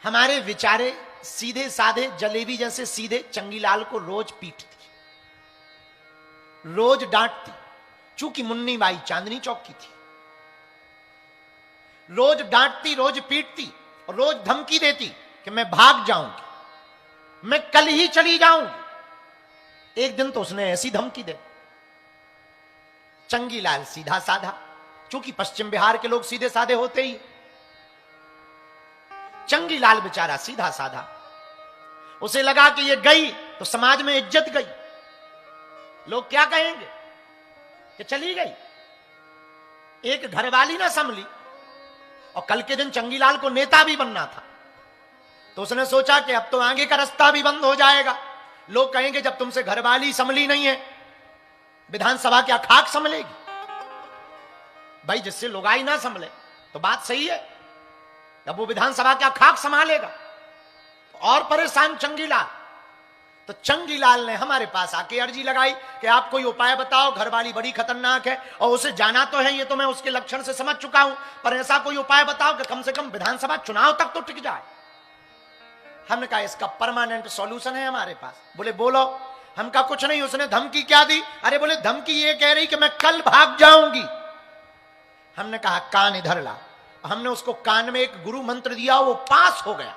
हमारे विचारे सीधे साधे जलेबी जैसे सीधे चंगीलाल को रोज पीटती, रोज डांटती। चूंकि मुन्नी बाई चांदनी चौक की थी, रोज डांटती, रोज पीटती और रोज धमकी देती कि मैं भाग जाऊंगी, मैं कल ही चली जाऊंगी। एक दिन तो उसने ऐसी धमकी दे। चंगीलाल सीधा साधा, चूंकि पश्चिम बिहार के लोग सीधे साधे होते ही, चंगीलाल बेचारा सीधा साधा। उसे लगा कि ये गई तो समाज में इज्जत गई, लोग क्या कहेंगे कि चली गई। एक घरवाली ना संभली, और कल के दिन चंगीलाल को नेता भी बनना था, तो उसने सोचा कि अब तो आगे का रास्ता भी बंद हो जाएगा। लोग कहेंगे जब तुमसे घरवाली संभली नहीं है, विधानसभा क्या खाक संभलेगी? भाई जिससे लुगाई ना संभले तो बात सही है, अब वो विधानसभा क्या खाक संभालेगा? और परेशान चंगीलाल। तो चंगीलाल ने हमारे पास आके अर्जी लगाई कि आप कोई उपाय बताओ, घरवाली बड़ी खतरनाक है और उसे जाना तो है, ये तो मैं उसके लक्षण से समझ चुका हूं, पर ऐसा कोई उपाय बताओ कि कम से कम विधानसभा चुनाव तक तो टिक जाए। हमने कहा इसका परमानेंट सॉल्यूशन है हमारे पास। बोले बोलो। हम कहा कुछ नहीं। उसने धमकी क्या दी? अरे बोले धमकी ये कह रही कि मैं कल भाग जाऊंगी। हमने कहा कान इधर ला। हमने उसको कान में एक गुरु मंत्र दिया, वो पास हो गया।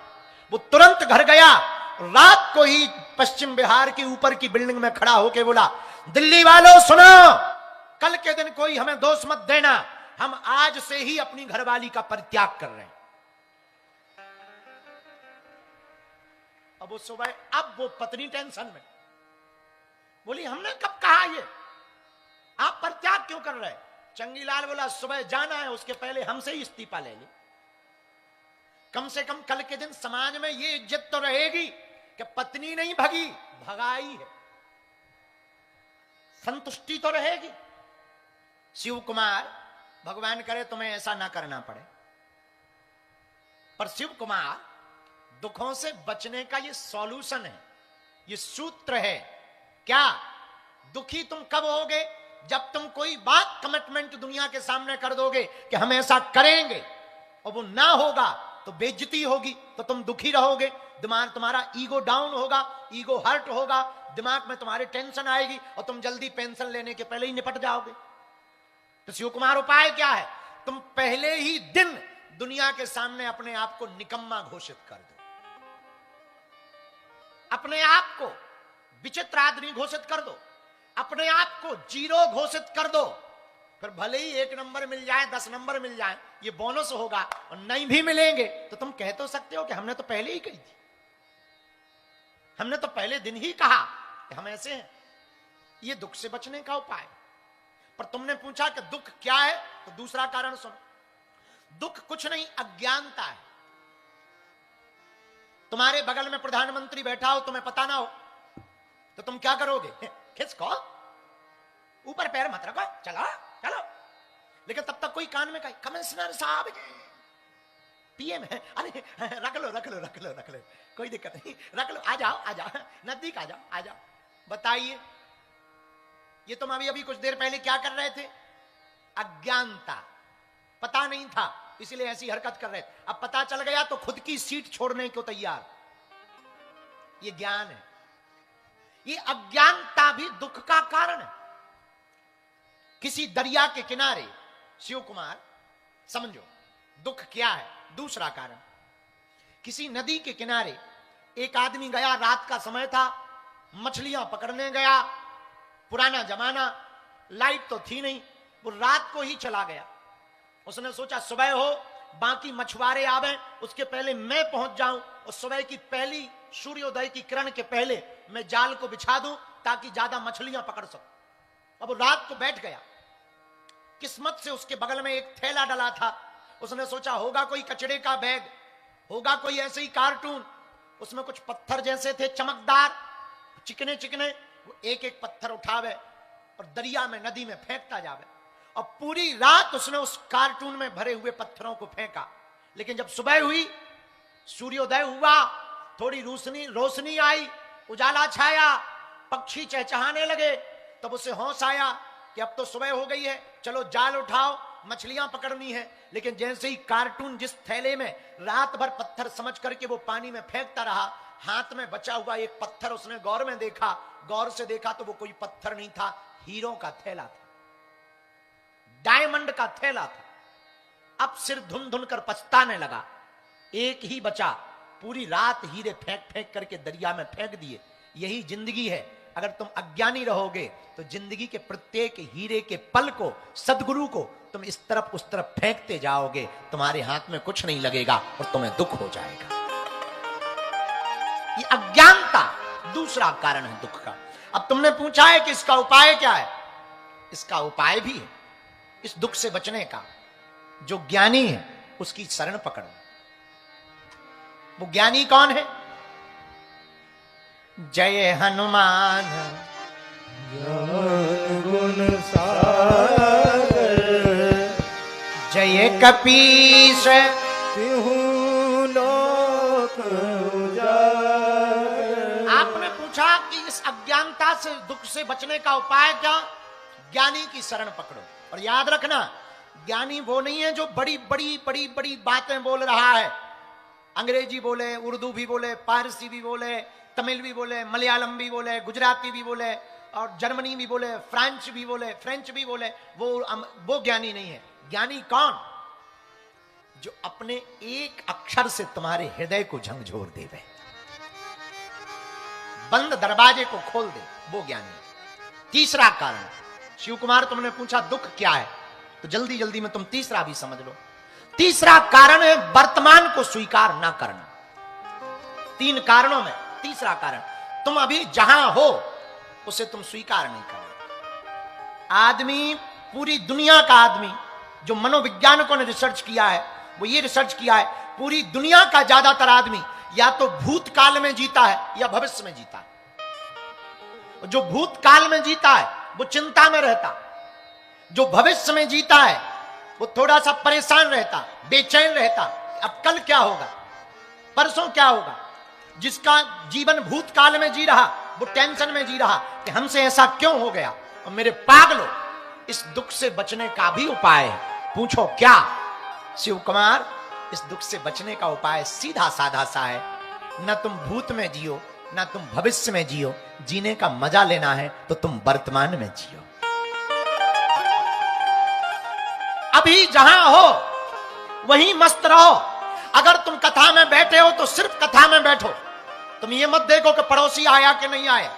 वो तुरंत घर गया। रात को ही पश्चिम बिहार की ऊपर की बिल्डिंग में खड़ा होकर बोला, दिल्ली वालों सुनो, कल के दिन कोई हमें दोष मत देना, हम आज से ही अपनी घरवाली का परित्याग कर रहे हैं। अब वो सुबह, अब वो पत्नी टेंशन में बोली, हमने कब कहा ये, आप परित्याग क्यों कर रहे? चंगीलाल बोला, सुबह जाना है, उसके पहले हमसे ही इस्तीफा ले ली। कम से कम कल के दिन समाज में ये इज्जत तो रहेगी कि पत्नी नहीं भगी, भगाई है, संतुष्टि तो रहेगी। शिव कुमार, भगवान करे तुम्हें ऐसा ना करना पड़े, पर शिव कुमार दुखों से बचने का ये सॉल्यूशन है, ये सूत्र है। क्या? दुखी तुम कब होगे? जब तुम कोई बात कमिटमेंट दुनिया के सामने कर दोगे कि हम ऐसा करेंगे और वो ना होगा तो बेइज्जती होगी, तो तुम दुखी रहोगे, दिमाग तुम्हारा ईगो डाउन होगा, ईगो हर्ट होगा, दिमाग में तुम्हारे टेंशन आएगी और तुम जल्दी पेंशन लेने के पहले ही निपट जाओगे। तो शिव कुमार उपाय क्या है? तुम पहले ही दिन दुनिया के सामने अपने आप को निकम्मा घोषित कर दो, अपने आप को विचित्र आदमी घोषित कर दो, अपने आप को जीरो घोषित कर दो। फिर भले ही 1 नंबर मिल जाए, 10 नंबर मिल जाए, ये बोनस होगा, और नहीं भी मिलेंगे तो तुम कह तो सकते हो कि हमने तो पहले ही कही थी, हमने तो पहले दिन ही कहा कि हम ऐसे हैं। ये दुख से बचने का उपाय। पर तुमने पूछा कि दुख क्या है, तो दूसरा कारण सुनो। दुख कुछ नहीं, अज्ञानता है। तुम्हारे बगल में प्रधानमंत्री बैठा हो, तुम्हें पता ना हो, तो तुम क्या करोगे? खिसको, ऊपर पैर मत रखो, चलो चलो। लेकिन तब तक कोई कान में कहे, कमिश्नर साहब पीएम है, अरे रख लो रख लो रख लो रख लो, कोई दिक्कत नहीं, रख लो, आ जाओ आ जाओ, नजदीक आ जाओ आ जाओ। बताइए, ये तुम अभी अभी कुछ देर पहले क्या कर रहे थे? अज्ञानता, पता नहीं था इसलिए ऐसी हरकत कर रहे थे। अब पता चल गया तो खुद की सीट छोड़ने को तैयार। ये ज्ञान है। ये अज्ञानता भी दुख का कारण है। किसी दरिया के किनारे, शिव कुमार समझो दुख क्या है। दूसरा कारण, किसी नदी के किनारे एक आदमी गया, रात का समय था, मछलियां पकड़ने गया। पुराना जमाना, लाइट तो थी नहीं, वो रात को ही चला गया। उसने सोचा सुबह हो, बाकी मछुआरे आवे, उसके पहले मैं पहुंच जाऊं और सुबह की पहली सूर्योदय की किरण के पहले मैं जाल को बिछा दूं ताकि ज्यादा मछलियां पकड़ सकूं। अब वो रात को बैठ गया। किस्मत से उसके बगल में एक थैला डला था। उसने सोचा होगा कोई कचड़े का बैग, होगा कोई ऐसे ही कार्टून। उसमें कुछ पत्थर जैसे थे, चमकदार, चिकने चिकने। वो एक एक पत्थर उठावे और दरिया में, नदी में फेंकता जावे। और पूरी रात उसने उस कार्टून में भरे हुए पत्थरों को फेंका। लेकिन जब सुबह हुई, सूर्योदय हुआ, थोड़ी रोशनी आई, उजाला छाया, पक्षी चहचहाने लगे, तब उसे होश आया कि अब तो सुबह हो गई है, चलो जाल उठाओ, मछलियां पकड़नी है। लेकिन जैसे ही कार्टून जिस थैले में रात भर पत्थर समझ करके वो पानी में फेंकता रहा, हाथ में बचा हुआ एक पत्थर उसने गौर से देखा तो वो कोई पत्थर नहीं था, हीरों का थैला था, डायमंड का थैला था। अब सिर धुन धुन कर पछताने लगा। एक ही बचा, पूरी रात हीरे फेंक फेंक करके दरिया में फेंक दिए। यही जिंदगी है। अगर तुम अज्ञानी रहोगे तो जिंदगी के प्रत्येक हीरे के पल को, सदगुरु को तुम इस तरफ उस तरफ फेंकते जाओगे, तुम्हारे हाथ में कुछ नहीं लगेगा और तुम्हें दुख हो जाएगा। ये अज्ञानता दूसरा कारण है दुख का। अब तुमने पूछा है कि इसका उपाय क्या है? इसका उपाय भी है। इस दुख से बचने का, जो ज्ञानी है उसकी शरण पकड़ो। वो ज्ञानी कौन है? जय हनुमान ज्ञान गुण सागर, जय कपीस तिहु लोक उजागर। आपने पूछा कि इस अज्ञानता से, दुख से बचने का उपाय क्या? ज्ञानी की शरण पकड़ो। और याद रखना, ज्ञानी वो नहीं है जो बड़ी बड़ी बड़ी बड़ी बातें बोल रहा है। अंग्रेजी बोले, उर्दू भी बोले, पारसी भी बोले, तमिल भी बोले, मलयालम भी बोले, गुजराती भी बोले, और जर्मनी भी बोले, फ्रेंच भी बोले, फ्रेंच भी बोले, वो ज्ञानी नहीं है। ज्ञानी कौन? जो अपने एक अक्षर से तुम्हारे हृदय को झंझोर देवे, बंद दरवाजे को खोल दे, वो ज्ञानी। तीसरा कारण, शिव कुमार तुमने पूछा दुख क्या है, तो जल्दी जल्दी में तुम तीसरा भी समझ लो। तीसरा कारण है वर्तमान को स्वीकार ना करना। 3 कारणों में तीसरा कारण, तुम अभी जहां हो उसे तुम स्वीकार नहीं कर। आदमी, पूरी दुनिया का आदमी, जो मनोविज्ञानिकों ने रिसर्च किया है, वो ये रिसर्च किया है, पूरी दुनिया का ज्यादातर आदमी या तो भूतकाल में जीता है या भविष्य में जीता है। जो भूतकाल में जीता है वो चिंता में रहता, जो भविष्य में जीता है वो थोड़ा सा परेशान रहता, बेचैन रहता, अब कल क्या होगा, परसों क्या होगा। जिसका जीवन भूतकाल में जी रहा वो टेंशन में जी रहा कि हमसे ऐसा क्यों हो गया। और मेरे पागलों, इस दुख से बचने का भी उपाय है। पूछो क्या? शिव कुमार, इस दुख से बचने का उपाय सीधा साधा सा है। न तुम भूत में जियो, न तुम भविष्य में जियो। जीने का मजा लेना है तो तुम वर्तमान में जियो। अभी जहां हो वहीं मस्त रहो। अगर तुम कथा में बैठे हो तो सिर्फ कथा में बैठो। तुम ये मत देखो कि पड़ोसी आया कि नहीं आया,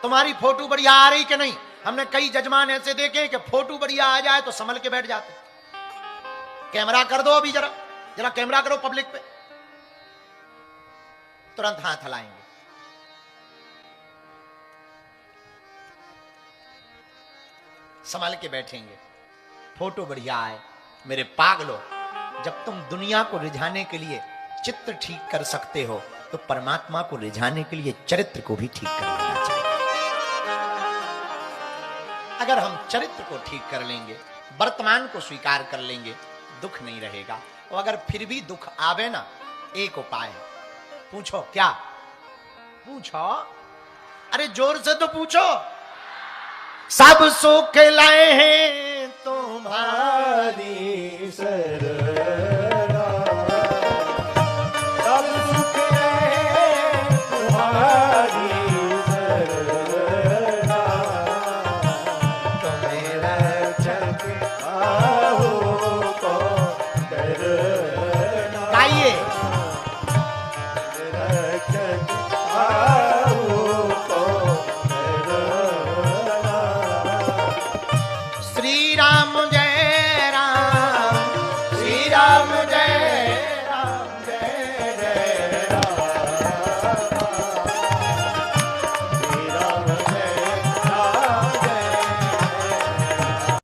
तुम्हारी फोटो बढ़िया आ रही कि नहीं। हमने कई जजमान ऐसे देखे कि फोटो बढ़िया आ जाए तो संभल के बैठ जाते। कैमरा कर दो, अभी जरा जरा कैमरा करो पब्लिक पे, तुरंत हाथ हिलाएंगे। संभल के बैठेंगे, फोटो बढ़िया आए। मेरे पागलों, जब तुम दुनिया को रिझाने के लिए चित्र ठीक कर सकते हो तो परमात्मा को रिझाने के लिए चरित्र को भी ठीक कर लेना चाहिए। अगर हम चरित्र को ठीक कर लेंगे, वर्तमान को स्वीकार कर लेंगे, दुख नहीं रहेगा। और अगर फिर भी दुख आवे ना, एक उपाय है। पूछो क्या? पूछो, अरे जोर से तो पूछो। सब सुख लाए हैं तुम्हारे